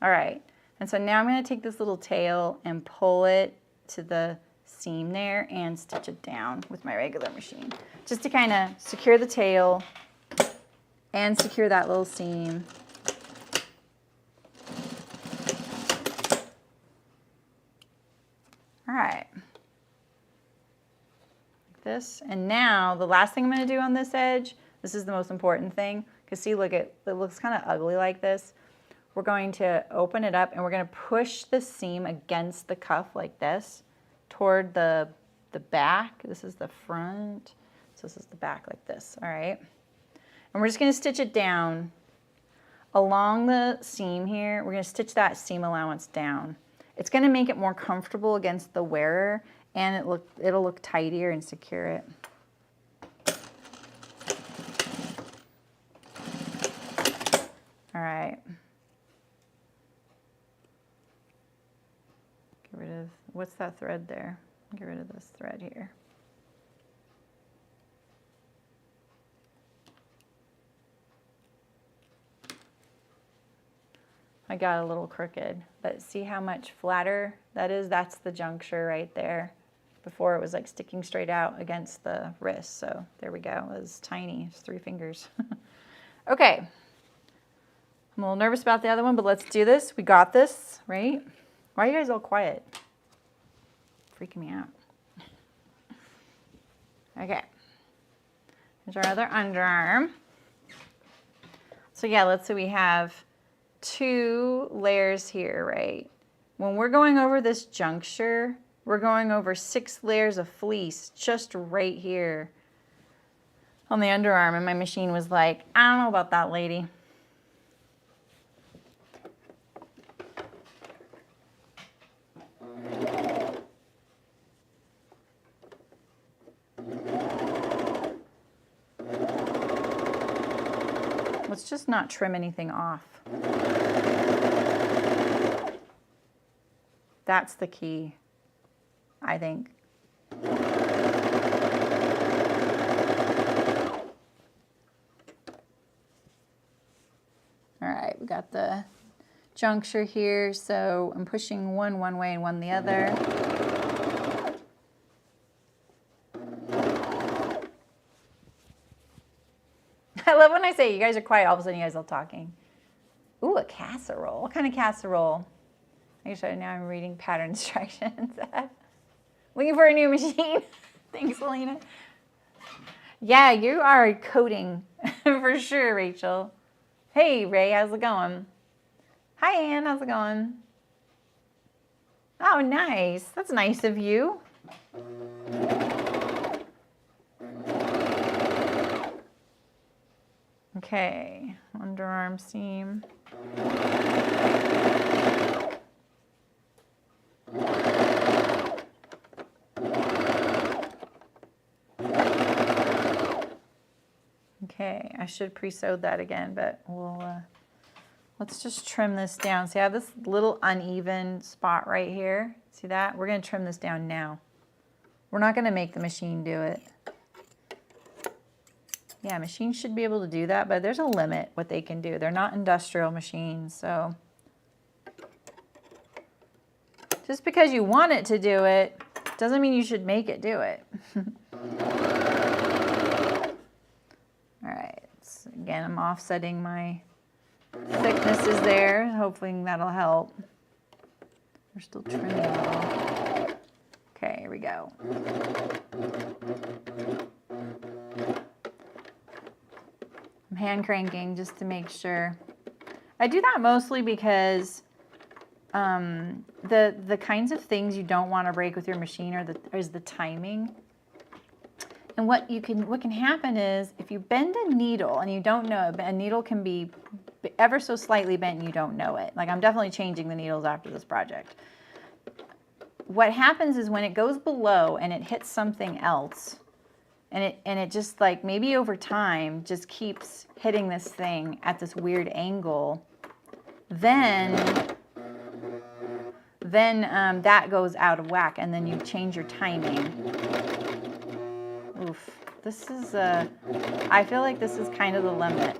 All right. And so now I'm going to take this little tail and pull it to the seam there and stitch it down with my regular machine. Just to kind of secure the tail and secure that little seam. All right. Like this. And now the last thing I'm going to do on this edge, this is the most important thing, because see, look, it looks kind of ugly like this. We're going to open it up and we're going to push the seam against the cuff like this toward the back. This is the front, so this is the back like this, all right? And we're just going to stitch it down along the seam here. We're going to stitch that seam allowance down. It's going to make it more comfortable against the wearer, and it'll look tidier and secure it. All right. Get rid of, what's that thread there? Get rid of this thread here. I got a little crooked, but see how much flatter that is? That's the juncture right there. Before it was like sticking straight out against the wrist. So there we go. It was tiny. It's 3 fingers. Okay. I'm a little nervous about the other one, but let's do this. We got this, right? Why are you guys all quiet? Freaking me out. Okay. Here's our other underarm. So yeah, let's say we have 2 layers here, right? When we're going over this juncture, we're going over 6 layers of fleece just right here on the underarm, and my machine was like, I don't know about that, lady. Let's just not trim anything off. That's the key, I think. All right, we got the juncture here, so I'm pushing one way and one the other. I love when I say you guys are quiet, all of a sudden you guys are talking. Ooh, a casserole. What kind of casserole? I guess now I'm reading pattern instructions. Looking for a new machine. Thanks, Alina. Yeah, you are coding for sure, Rachel. Hey, Ray, how's it going? Hi, Ann, how's it going? Oh, nice. That's nice of you. Okay, underarm seam. Okay, I should pre-sew that again, but we'll, let's just trim this down. See, I have this little uneven spot right here. See that? We're gonna trim this down now. We're not gonna make the machine do it. Yeah, machines should be able to do that, but there's a limit what they can do. They're not industrial machines, so. Just because you want it to do it, doesn't mean you should make it do it. All right, so again, I'm offsetting my thicknesses there. Hopefully that'll help. We're still trimming a little. Okay, here we go. I'm hand cranking just to make sure. I do that mostly because the kinds of things you don't want to break with your machine is the timing. And what can happen is if you bend a needle and you don't know it, a needle can be ever so slightly bent and you don't know it. Like I'm definitely changing the needles after this project. What happens is when it goes below and it hits something else, and it just like maybe over time just keeps hitting this thing at this weird angle, then that goes out of whack, and then you change your timing. Oof, this is I feel like this is kind of the limit.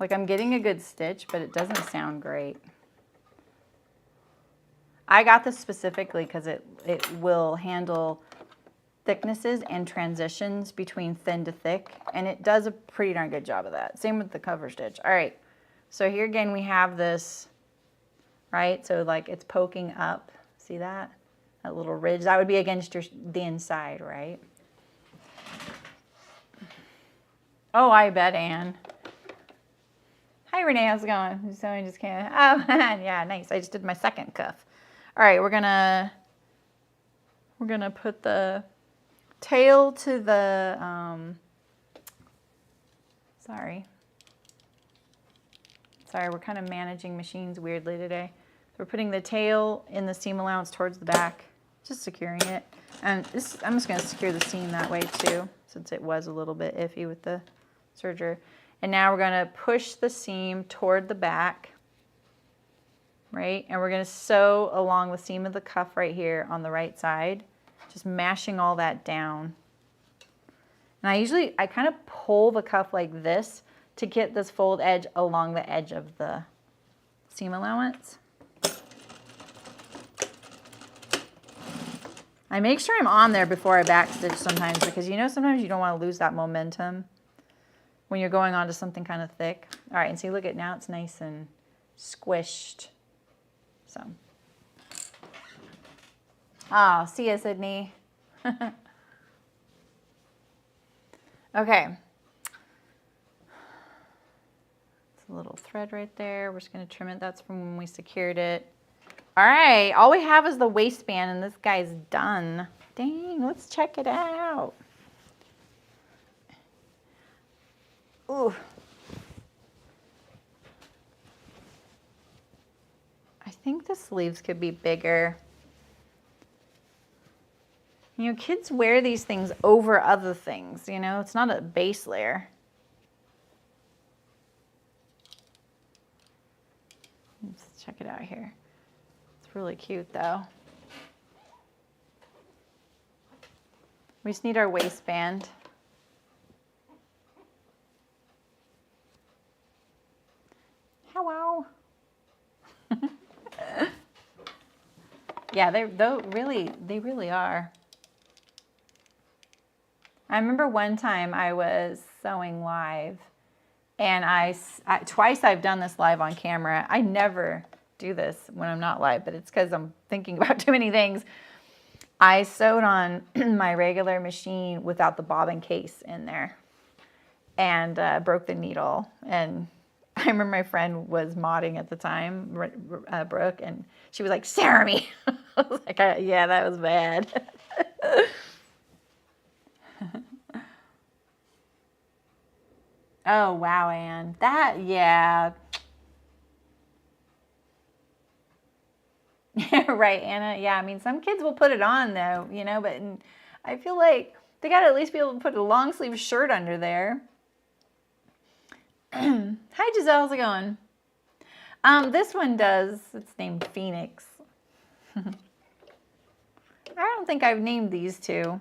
Like I'm getting a good stitch, but it doesn't sound great. I got this specifically because it will handle thicknesses and transitions between thin to thick, and it does a pretty darn good job of that. Same with the cover stitch. All right, so here again we have this, right? So like it's poking up. See that? That little ridge. That would be against the inside, right? Oh, I bet, Anne. Hi, Renee. How's it going? So I just came. Oh, yeah, nice. I just did my second cuff. All right, we're gonna put the tail to the sorry, we're kind of managing machines weirdly today. So we're putting the tail in the seam allowance towards the back, just securing it. And this, I'm just gonna secure the seam that way too, since it was a little bit iffy with the serger. And now we're gonna push the seam toward the back, right? And we're gonna sew along the seam of the cuff right here on the right side, just mashing all that down. And I kind of pull the cuff like this to get this fold edge along the edge of the seam allowance. I make sure I'm on there before I backstitch sometimes, because you know sometimes you don't want to lose that momentum when you're going on to something kind of thick. All right, and see, look at now it's nice and squished. So, oh, see ya, Sydney. Okay. It's a little thread right there. We're just gonna trim it. That's from when we secured it. All right, all we have is the waistband, and this guy's done. Dang, let's check it out. Ooh. I think the sleeves could be bigger. You know, kids wear these things over other things, you know? It's not a base layer. Let's check it out here. It's really cute, though. We just need our waistband. Hello. Yeah, they really are. I remember one time I was sewing live, and twice I've done this live on camera. I never do this when I'm not live, but it's because I'm thinking about too many things. I sewed on my regular machine without the bobbin case in there, and broke the needle. And I remember my friend was modding at the time, Brooke, and she was like, "Saremy." I was like, "Yeah, that was bad." Oh, wow, Anne. That, yeah. Right, Anna. Yeah, I mean, some kids will put it on, though, you know, but I feel like they got to at least be able to put a long sleeve shirt under there. Hi, Giselle. How's it going? This one does. It's named Phoenix. I don't think I've named these two.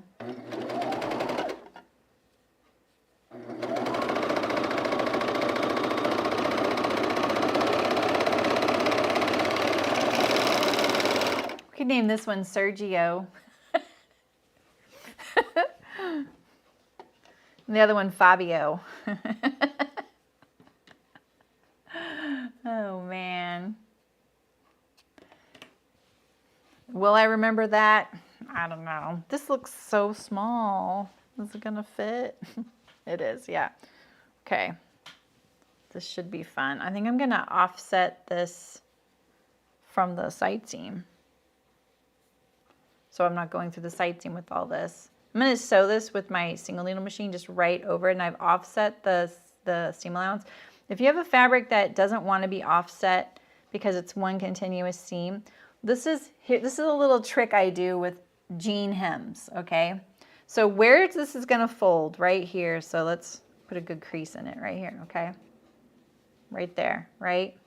We could name this one Sergio. And the other one Fabio. Oh, man. Will I remember that? I don't know. This looks so small. Is it going to fit? It is, yeah. Okay. This should be fun. I think I'm gonna offset this from the side seam. So I'm not going through the side seam with all this. I'm gonna sew this with my single needle machine just right over it, and I've offset the seam allowance. If you have a fabric that doesn't want to be offset because it's one continuous seam, this is a little trick I do with jean hems, okay? So where this is gonna fold, right here, so let's put a good crease in it right here, okay? Right there, right?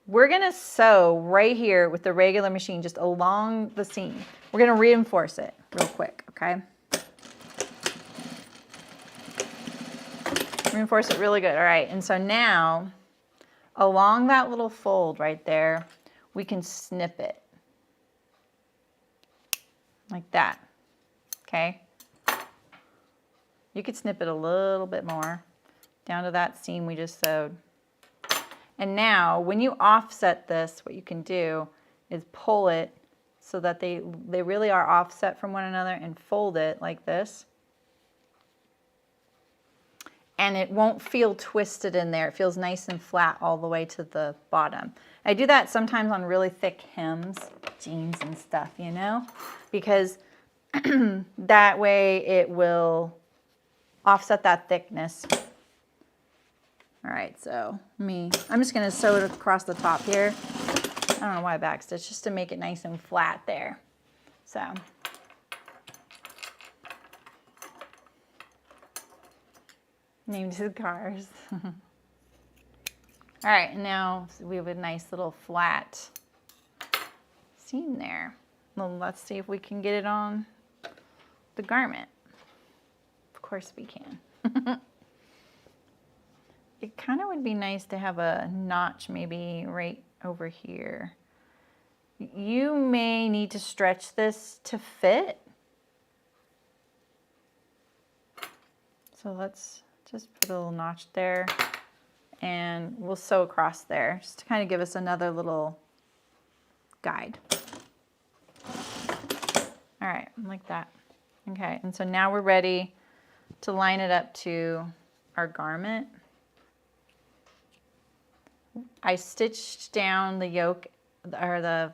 We're gonna sew right here with the regular machine just along the seam. We're gonna reinforce it real quick, okay? Reinforce it really good, all right. And so now, along that little fold right there, we can snip it. Like that, okay? You could snip it a little bit more down to that seam we just sewed. And now, when you offset this, what you can do is pull it so that they really are offset from one another and fold it like this. And it won't feel twisted in there. It feels nice and flat all the way to the bottom. I do that sometimes on really thick hems, jeans and stuff, you know, because that way it will offset that thickness. All right, so I'm just gonna sew it across the top here. I don't know why I backstitch, just to make it nice and flat there. So. Named his cars. All right, and now we have a nice little flat seam there. Well, let's see if we can get it on the garment. Of course we can. It kind of would be nice to have a notch maybe right over here. You may need to stretch this to fit. So let's just put a little notch there, and we'll sew across there just to kind of give us another little guide. All right, like that. Okay, and so now we're ready to line it up to our garment. I stitched down the yoke or the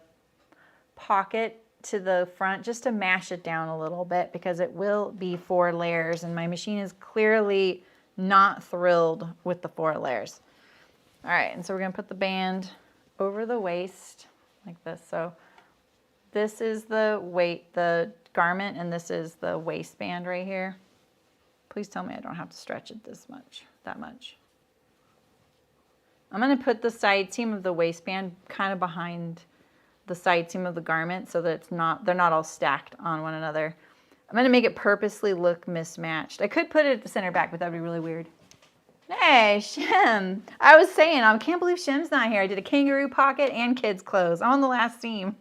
pocket to the front just to mash it down a little bit because it will be 4 layers and my machine is clearly not thrilled with the 4 layers. All right, and so we're gonna put the band over the waist like this. So this is the garment, and this is the waistband right here. Please tell me I don't have to stretch it that much. I'm gonna put the side seam of the waistband kind of behind the side seam of the garment so that they're not all stacked on one another. I'm gonna make it purposely look mismatched. I could put it at the center back, but that'd be really weird. Hey, Shem. I was saying, I can't believe Shem's not here. I did a kangaroo pocket and kids' clothes on the last seam.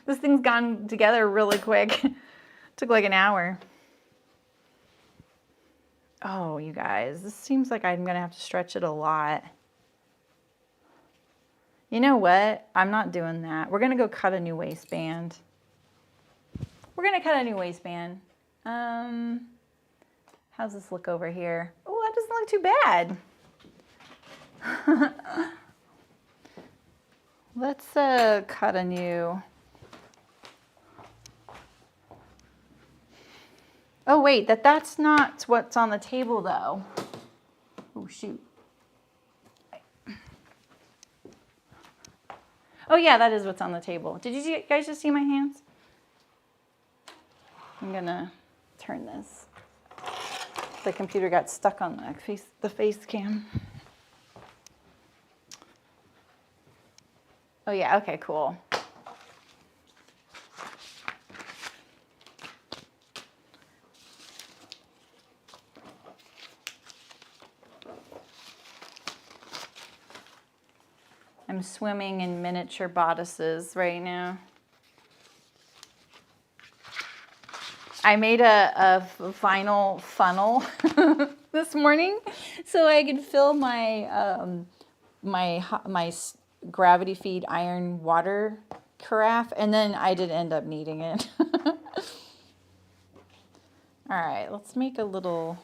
This thing's gone together really quick. Took like an hour. Oh, you guys, this seems like I'm gonna have to stretch it a lot. You know what? I'm not doing that. We're gonna go cut a new waistband. We're gonna cut a new waistband. How's this look over here? Oh, that doesn't look too bad. Let's cut a new. Oh wait, that's not what's on the table though. Oh shoot. Oh yeah, that is what's on the table. Did you guys just see my hands? I'm gonna turn this. The computer got stuck on the face cam. Oh yeah, okay, cool. I'm swimming in miniature bodices right now. I made a vinyl funnel this morning so I could fill my my gravity feed iron water carafe, and then I did end up needing it. All right, let's make a little.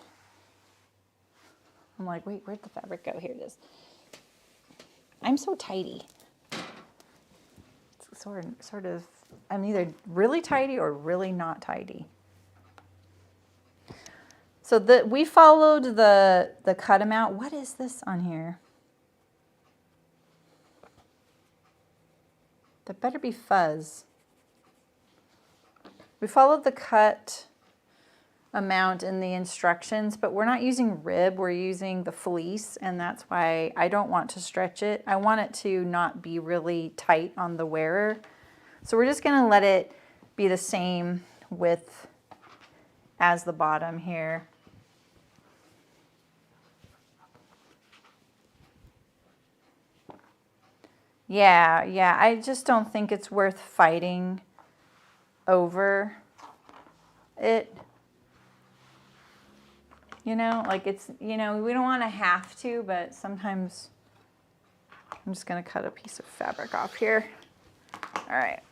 I'm like, wait, where'd the fabric go? Here it is. I'm so tidy. It's sort of, I'm either really tidy or really not tidy. So we followed the cut amount. What is this on here? That better be fuzz. We followed the cut amount in the instructions, but we're not using rib, we're using the fleece, and that's why I don't want to stretch it. I want it to not be really tight on the wearer. So we're just gonna let it be the same width as the bottom here. Yeah, I just don't think it's worth fighting over it. You know, like it's, you know, we don't want to have to, but sometimes I'm just going to cut a piece of fabric off here. All right.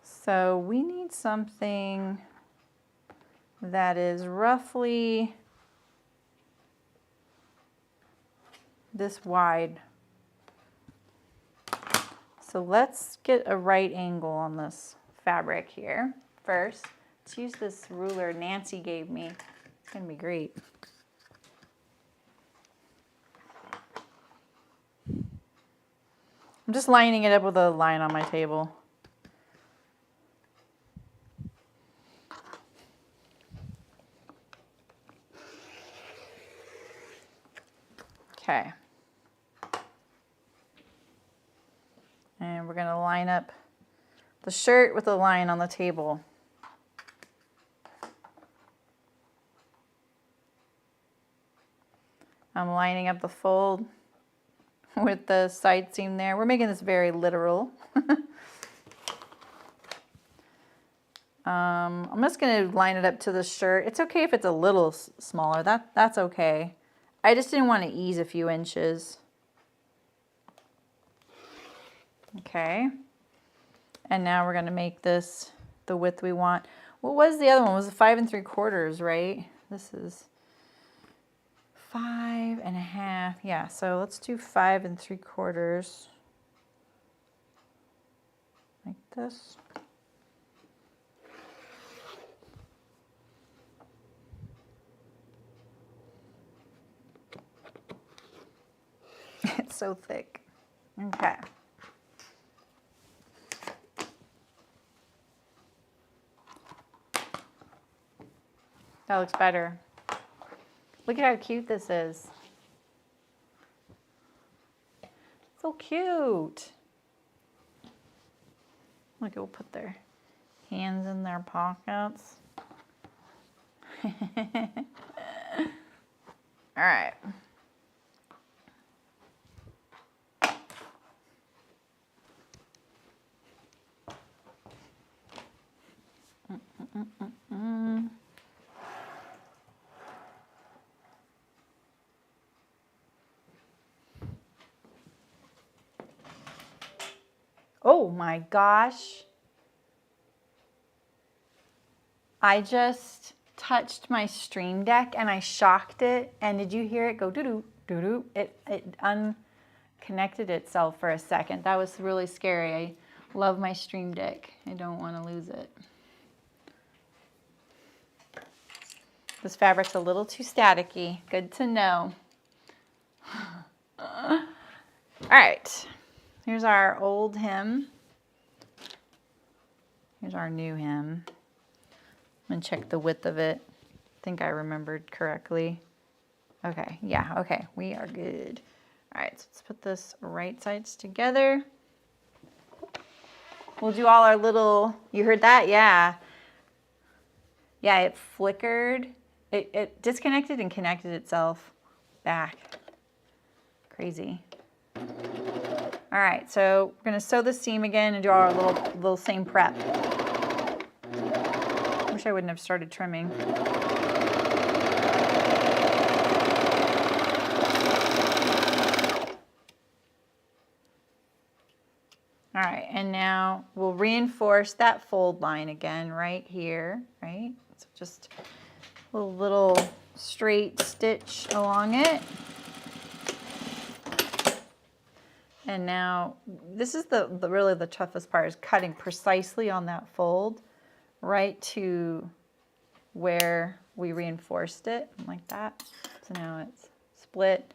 So we need something that is roughly this wide. So let's get a right angle on this fabric here first. Let's use this ruler Nancy gave me. It's gonna be great. I'm just lining it up with a line on my table. Okay. And we're gonna line up the shirt with a line on the table. I'm lining up the fold with the side seam there. We're making this very literal. I'm just gonna line it up to the shirt. It's okay if it's a little smaller, that's okay. I just didn't want to ease a few inches. Okay. And now we're gonna make this the width we want. What was the other one? It was 5 3/4, right? This is 5 1/2. Yeah, so let's do 5 3/4. Like this. It's so thick. Okay. That looks better. Look at how cute this is. So cute. Look, we'll put their hands in their pockets. All right. Oh my gosh. I just touched my Stream Deck and I shocked it. And did you hear it go doo-doo, doo-doo? It unconnected itself for a second. That was really scary. I love my Stream Deck. I don't want to lose it. This fabric's a little too staticky. Good to know. All right. Here's our old hem. Here's our new hem. I'm gonna check the width of it. I think I remembered correctly. Okay, yeah, okay, we are good. All right, so let's put this right sides together. We'll do all our little, you heard that? Yeah. Yeah, it flickered. It disconnected and connected itself back. Crazy. All right, so we're gonna sew the seam again and do our little same prep. Wish I wouldn't have started trimming. All right, and now we'll reinforce that fold line again right here, right? So just a little straight stitch along it. And now this is really the toughest part, is cutting precisely on that fold right to where we reinforced it, like that. So now it's split,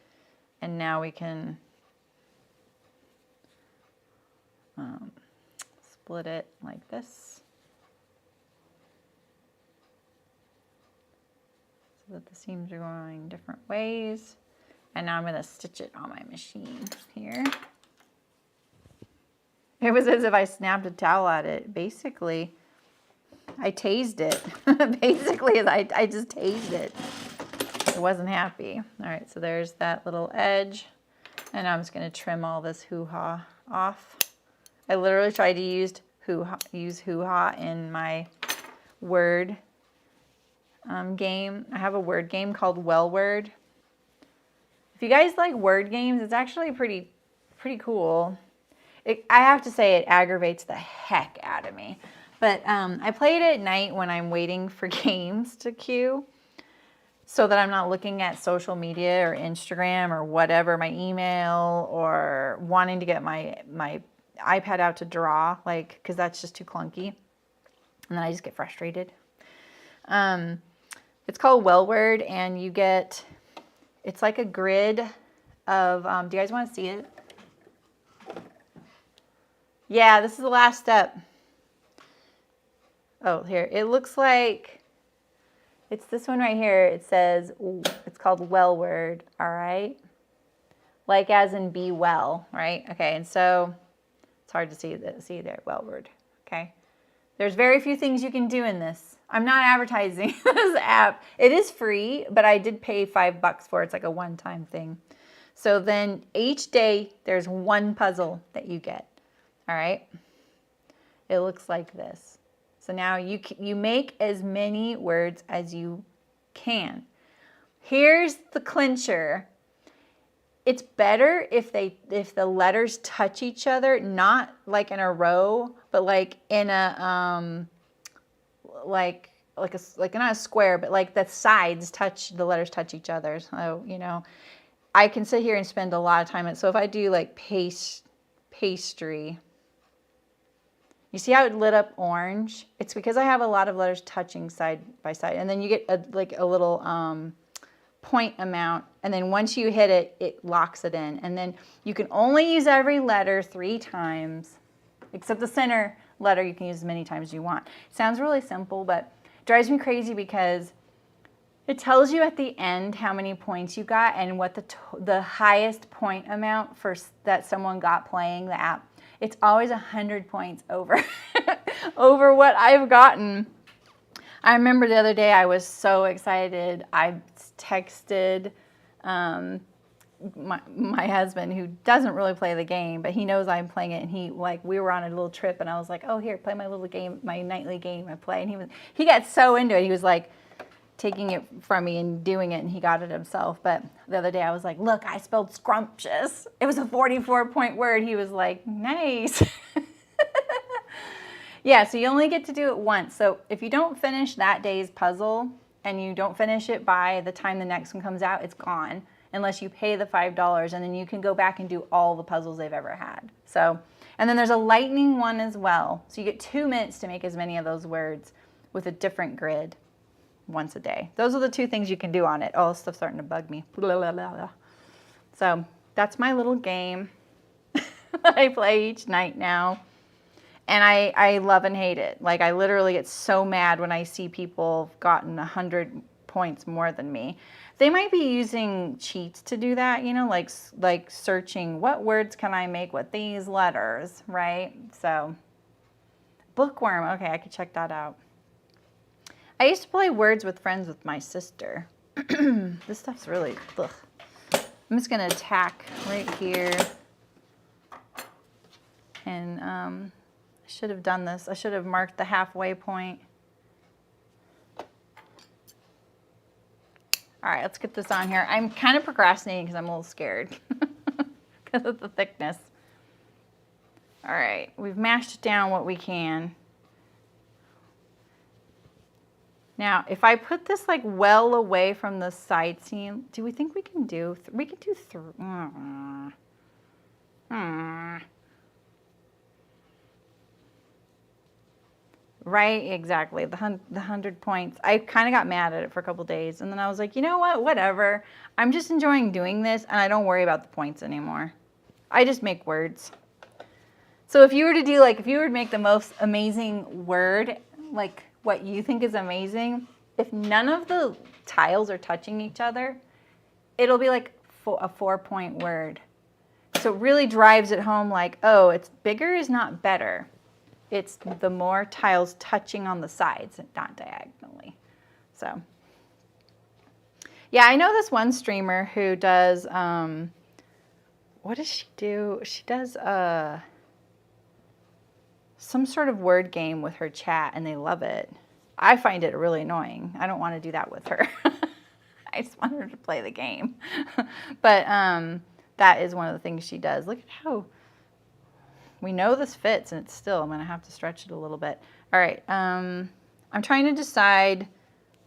and now we can split it like this so that the seams are going different ways. And now I'm going to stitch it on my machine here. It was as if I snapped a towel at it. Basically, I tased it. Basically, I just tased it. I wasn't happy. All right, so there's that little edge. And I'm just going to trim all this hoo-ha off. I literally tried to use hoo-ha in my word game. I have a word game called Well Word. If you guys like word games, it's actually pretty cool. I have to say it aggravates the heck out of me. But I play it at night when I'm waiting for games to queue, so that I'm not looking at social media or Instagram or whatever, my email, or wanting to get my iPad out to draw, like, because that's just too clunky. And then I just get frustrated. It's called Well Word, and you get, it's like a grid of, do you guys want to see it? Yeah, this is the last step. Oh, here. It looks like, it's this one right here. It says, it's called Well Word, all right? Like as in be well, right? Okay, and so it's hard to see there, Well Word, okay? There's very few things you can do in this. I'm not advertising this app. It is free, but I did pay $5 for it. It's like a one-time thing. So then each day there's one puzzle that you get, all right? It looks like this. So now you make as many words as you can. Here's the clincher. It's better if the letters touch each other, not like in a row, but like in a like not a square, but like the sides the letters touch each other. So, you know, I can sit here and spend a lot of time. So if I do like pastry, you see how it lit up orange? It's because I have a lot of letters touching side by side. And then you get a little point amount. And then once you hit it, it locks it in. And then you can only use every letter 3 times, except the center letter you can use as many times as you want. It sounds really simple, but it drives me crazy because it tells you at the end how many points you got and what the highest point amount that someone got playing the app. It's always 100 points over over what I've gotten. I remember the other day I was so excited. I texted my husband, who doesn't really play the game, but he knows I'm playing it, and we were on a little trip, and I was like, oh, here, play my little game, my nightly game I play. And he got so into it. He was like taking it from me and doing it, and he got it himself. But the other day I was like, look, I spelled scrumptious. It was a 44-point word. He was like, nice. Yeah, so you only get to do it once. So if you don't finish that day's puzzle and you don't finish it by the time the next one comes out, it's gone, unless you pay the $5, and then you can go back and do all the puzzles they've ever had. So, and then there's a lightning one as well. So you get 2 minutes to make as many of those words with a different grid once a day. Those are the 2 things you can do on it. Oh, stuff's starting to bug me. Blah, blah, blah, blah. So that's my little game that I play each night now. And I love and hate it. Like, I literally get so mad when I see people have gotten 100 points more than me. They might be using cheats to do that, you know, like searching what words can I make with these letters, right? So, bookworm. Okay, I could check that out. I used to play words with friends with my sister. This stuff's really, ugh. I'm just going to tack right here. And I should have done this. I should have marked the halfway point. All right, let's get this on here. I'm kind of procrastinating because I'm a little scared because of the thickness. All right, we've mashed down what we can. Now, if I put this like well away from the side seam, do we think we can do, we can do Right, exactly. The 100 points. I kind of got mad at it for a couple days, and then I was like, you know what? Whatever. I'm just enjoying doing this, and I don't worry about the points anymore. I just make words. So if you were to do like, if you were to make the most amazing word, like what you think is amazing, if none of the tiles are touching each other, it'll be like a 4-point word. So it really drives it home like, oh, it's bigger is not better. It's the more tiles touching on the sides, not diagonally. So, yeah, I know this one streamer who does, what does she do? She does some sort of word game with her chat, and they love it. I find it really annoying. I don't want to do that with her. I just want her to play the game. But that is one of the things she does. Look at how... We know this fits, and it's still, I'm going to have to stretch it a little bit. All right, I'm trying to decide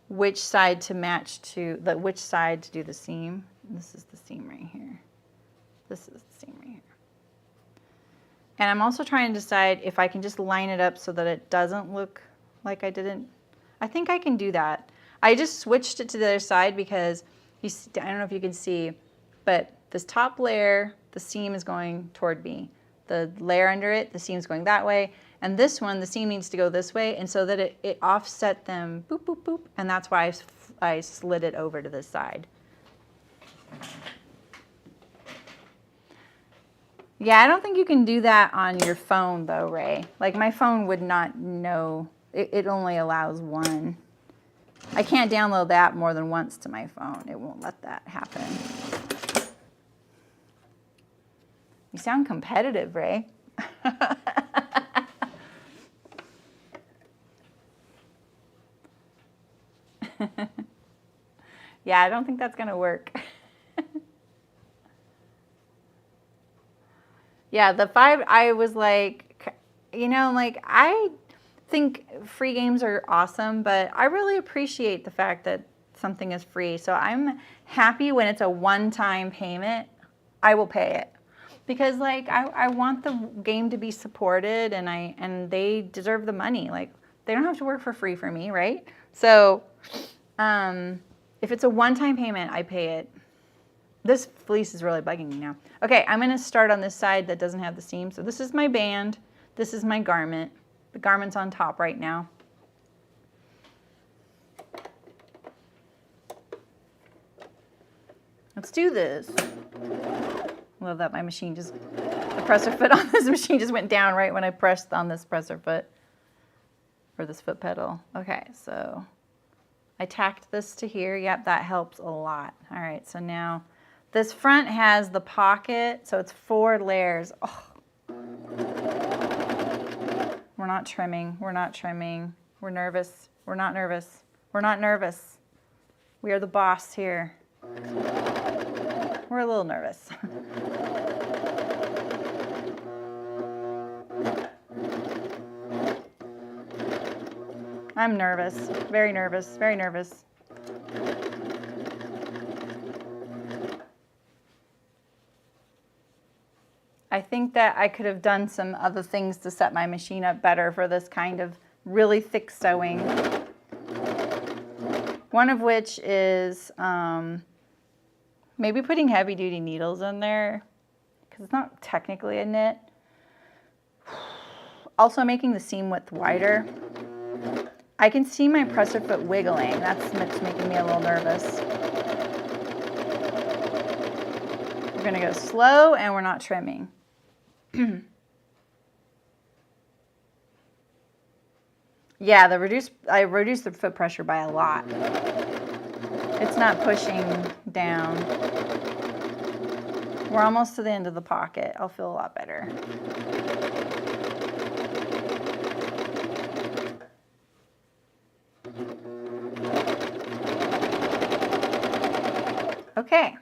which side to match to, which side to do the seam. This is the seam right here. This is the seam right here. And I'm also trying to decide if I can just line it up so that it doesn't look like I didn't. I think I can do that. I just switched it to the other side because, I don't know if you can see, but this top layer, the seam is going toward me. The layer under it, the seam's going that way. And this one, the seam needs to go this way. And so that it offset them, boop, boop, boop. And that's why I slid it over to this side. Yeah, I don't think you can do that on your phone though, Ray. Like my phone would not know, it only allows one. I can't download that more than once to my phone. It won't let that happen. You sound competitive, Ray. Yeah, I don't think that's going to work. Yeah, the 5, I was like, you know, like I think free games are awesome, but I really appreciate the fact that something is free. So I'm happy when it's a one-time payment, I will pay it. Because like I want the game to be supported, and they deserve the money. Like they don't have to work for free for me, right? So if it's a one-time payment, I pay it. This fleece is really bugging me now. Okay, I'm gonna start on this side that doesn't have the seam. So this is my band, this is my garment. The garment's on top right now. Let's do this. Love that my machine just, the presser foot on this machine just went down right when I pressed on this presser foot, or this foot pedal. Okay, so I tacked this to here. Yep, that helps a lot. All right, so now this front has the pocket, so it's 4 layers. Oh. We're not trimming, we're not trimming. We're nervous, we're not nervous. We're not nervous. We are the boss here. We're a little nervous. I'm nervous, very nervous, very nervous. I think that I could have done some other things to set my machine up better for this kind of really thick sewing. One of which is maybe putting heavy duty needles in there, because it's not technically a knit. Also making the seam width wider. I can see my presser foot wiggling. That's what's making me a little nervous. We're gonna go slow, and we're not trimming. Yeah, I reduced the foot pressure by a lot. It's not pushing down. We're almost to the end of the pocket. I'll feel a lot better. Okay.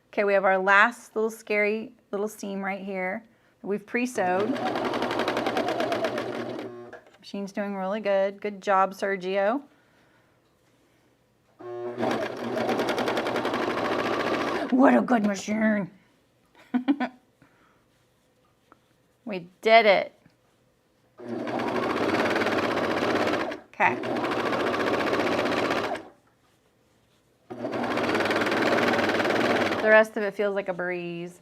Okay, we have our last little scary little seam right here. We've pre-sewed. Machine's doing really good. Good job, Sergio. What a good machine. We did it. Okay. The rest of it feels like a breeze.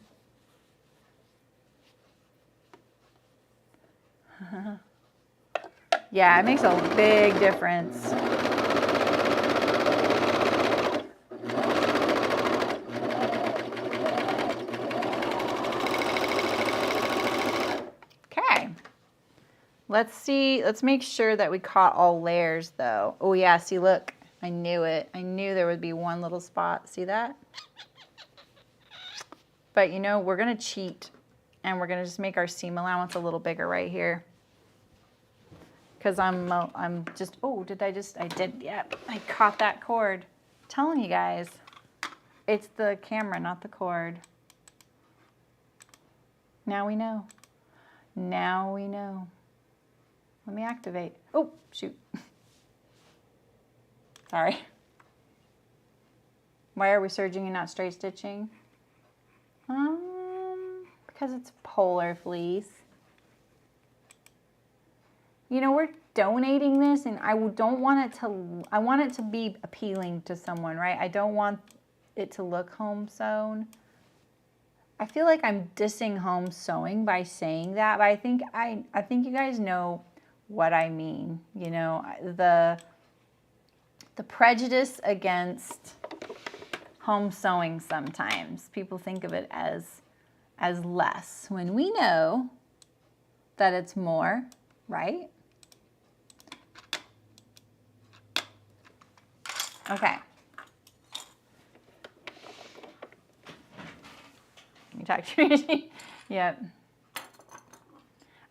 Yeah, it makes a big difference. Okay. Let's see. Let's make sure that we caught all layers though. Oh yeah, see, look. I knew it. I knew there would be one little spot. See that? But you know, we're going to cheat and we're going to just make our seam allowance a little bigger right here. Because I'm just, oh, I did, yep, I caught that cord. I'm telling you guys, it's the camera, not the cord. Now we know. Now we know. Let me activate. Oh, shoot. Sorry. Why are we serging and not straight stitching? Because it's polar fleece. You know, we're donating this and I don't want it to, I want it to be appealing to someone, right? I don't want it to look home sewn. I feel like I'm dissing home sewing by saying that, but I think you guys know what I mean. You know, the prejudice against home sewing sometimes. People think of it as less when we know that it's more, right? Okay. You talk to me. Yep.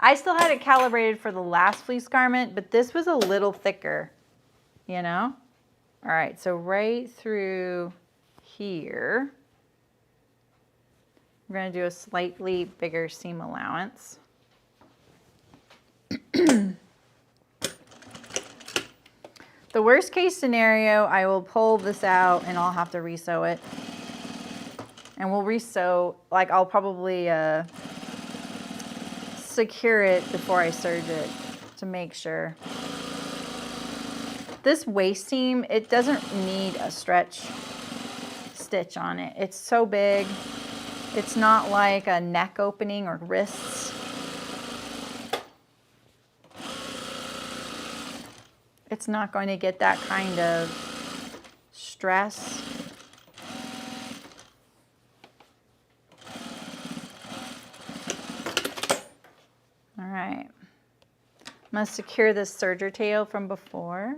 I still had it calibrated for the last fleece garment, but this was a little thicker, you know? All right, so right through here, we're going to do a slightly bigger seam allowance. The worst case scenario, I will pull this out and I'll have to resew it. And we'll resew, like I'll probably secure it before I serge it to make sure. This waist seam, it doesn't need a stretch stitch on it. It's so big. It's not like a neck opening or wrists. It's not going to get that kind of stress. All right. I'm going to secure this serger tail from before.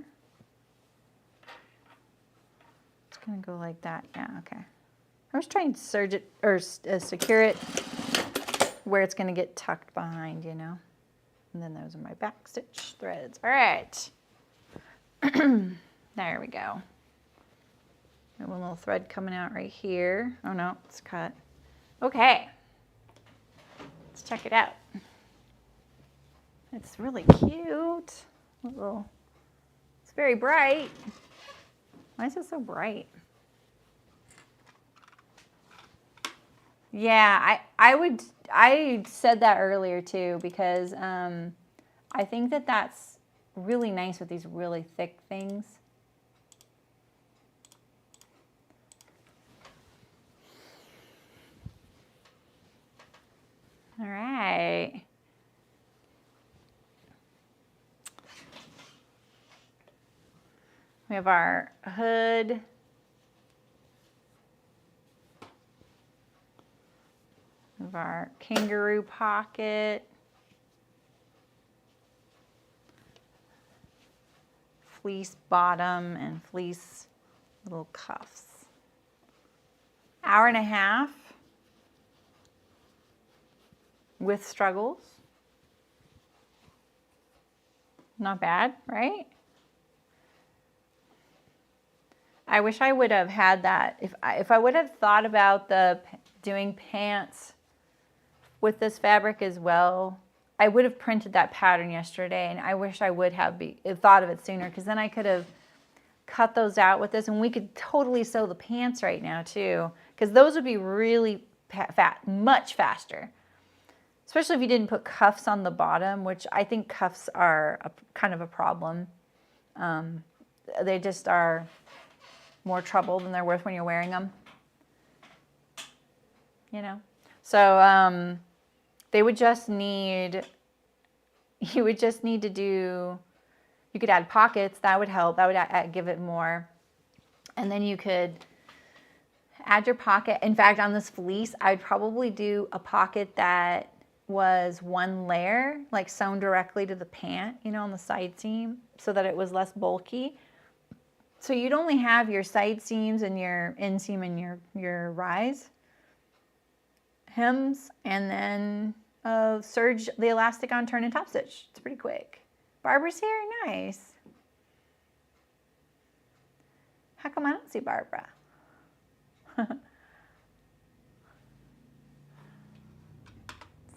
It's going to go like that. Yeah, okay. I was trying to serge it or secure it where it's going to get tucked behind, you know. And then those are my back stitch threads. All right. There we go. Got one little thread coming out right here. Oh no, it's cut. Okay. Let's check it out. It's really cute. It's very bright. Why is it so bright? Yeah, I said that earlier too because I think that that's really nice with these really thick things. All right. We have our hood. We have our kangaroo pocket. Fleece bottom and fleece little cuffs. Hour and a half with struggles. Not bad, right? I wish I would have had that. If I would have thought about doing pants with this fabric as well, I would have printed that pattern yesterday, and I wish I would have thought of it sooner, because then I could have cut those out with this, and we could totally sew the pants right now too, because those would be really much faster. Especially if you didn't put cuffs on the bottom, which I think cuffs are kind of a problem. They just are more trouble than they're worth when you're wearing them. You know? So they would just need, you would just need to do, you could add pockets. That would help. That would give it more. And then you could add your pocket. In fact, on this fleece, I'd probably do a pocket that was one layer, like sewn directly to the pant, you know, on the side seam, so that it was less bulky. So you'd only have your side seams and your inseam and your rise hems, and then serge the elastic on, turn, and top stitch. It's pretty quick. Barbara's here? Nice. How come I don't see Barbara?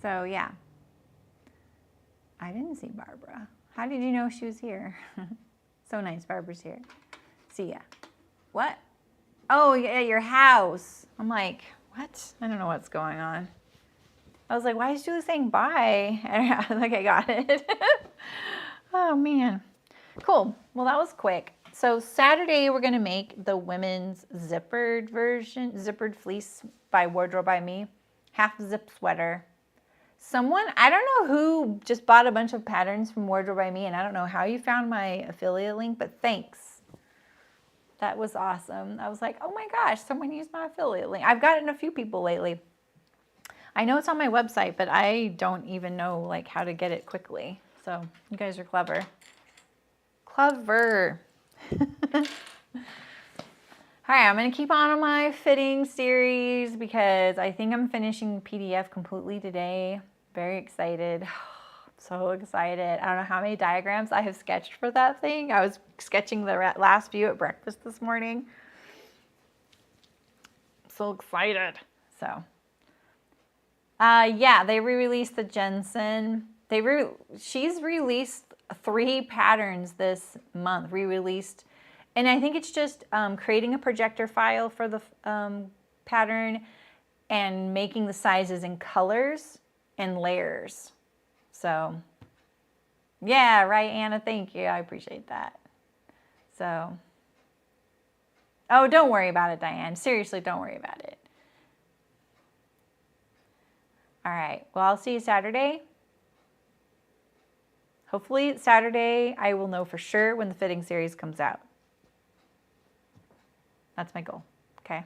So yeah, I didn't see Barbara. How did you know she was here? So nice, Barbara's here. See ya. What? Oh, yeah, your house. I'm like, what? I don't know what's going on. I was like, why is Julie saying bye? Like, I got it. Oh, man. Cool. Well, that was quick. So Saturday, we're going to make the women's zippered version, zippered fleece by Wardrobe by Me. Half zip sweater. Someone, I don't know who just bought a bunch of patterns from Wardrobe by Me, and I don't know how you found my affiliate link, but thanks. That was awesome. I was like, oh my gosh, someone used my affiliate link. I've gotten a few people lately. I know it's on my website, but I don't even know like how to get it quickly. So you guys are clever. Clever. All right, I'm going to keep on my fitting series because I think I'm finishing PDF completely today. Very excited. So excited. I don't know how many diagrams I have sketched for that thing. I was sketching the last few at breakfast this morning. So excited. So, yeah, they re-released the Jensen. She's released 3 patterns this month, re-released. And I think it's just creating a projector file for the pattern and making the sizes in colors and layers. So, yeah, right, Anna, thank you. I appreciate that. So, oh, don't worry about it, Diane. Seriously, don't worry about it. All right, well, I'll see you Saturday. Hopefully Saturday I will know for sure when the fitting series comes out. That's my goal, okay?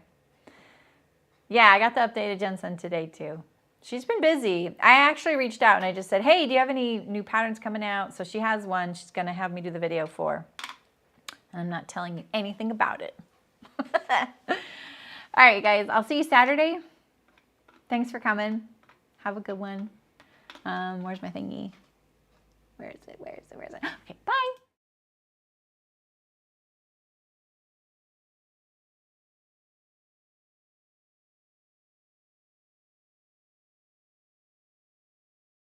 Yeah, I got the updated Jensen today too. She's been busy. I actually reached out and I just said, hey, do you have any new patterns coming out? So she has one she's gonna have me do the video for. And I'm not telling you anything about it. All right, guys, I'll see you Saturday. Thanks for coming. Have a good one. Where's my thingy? Where is it? Where is it? Where is it? Okay, bye.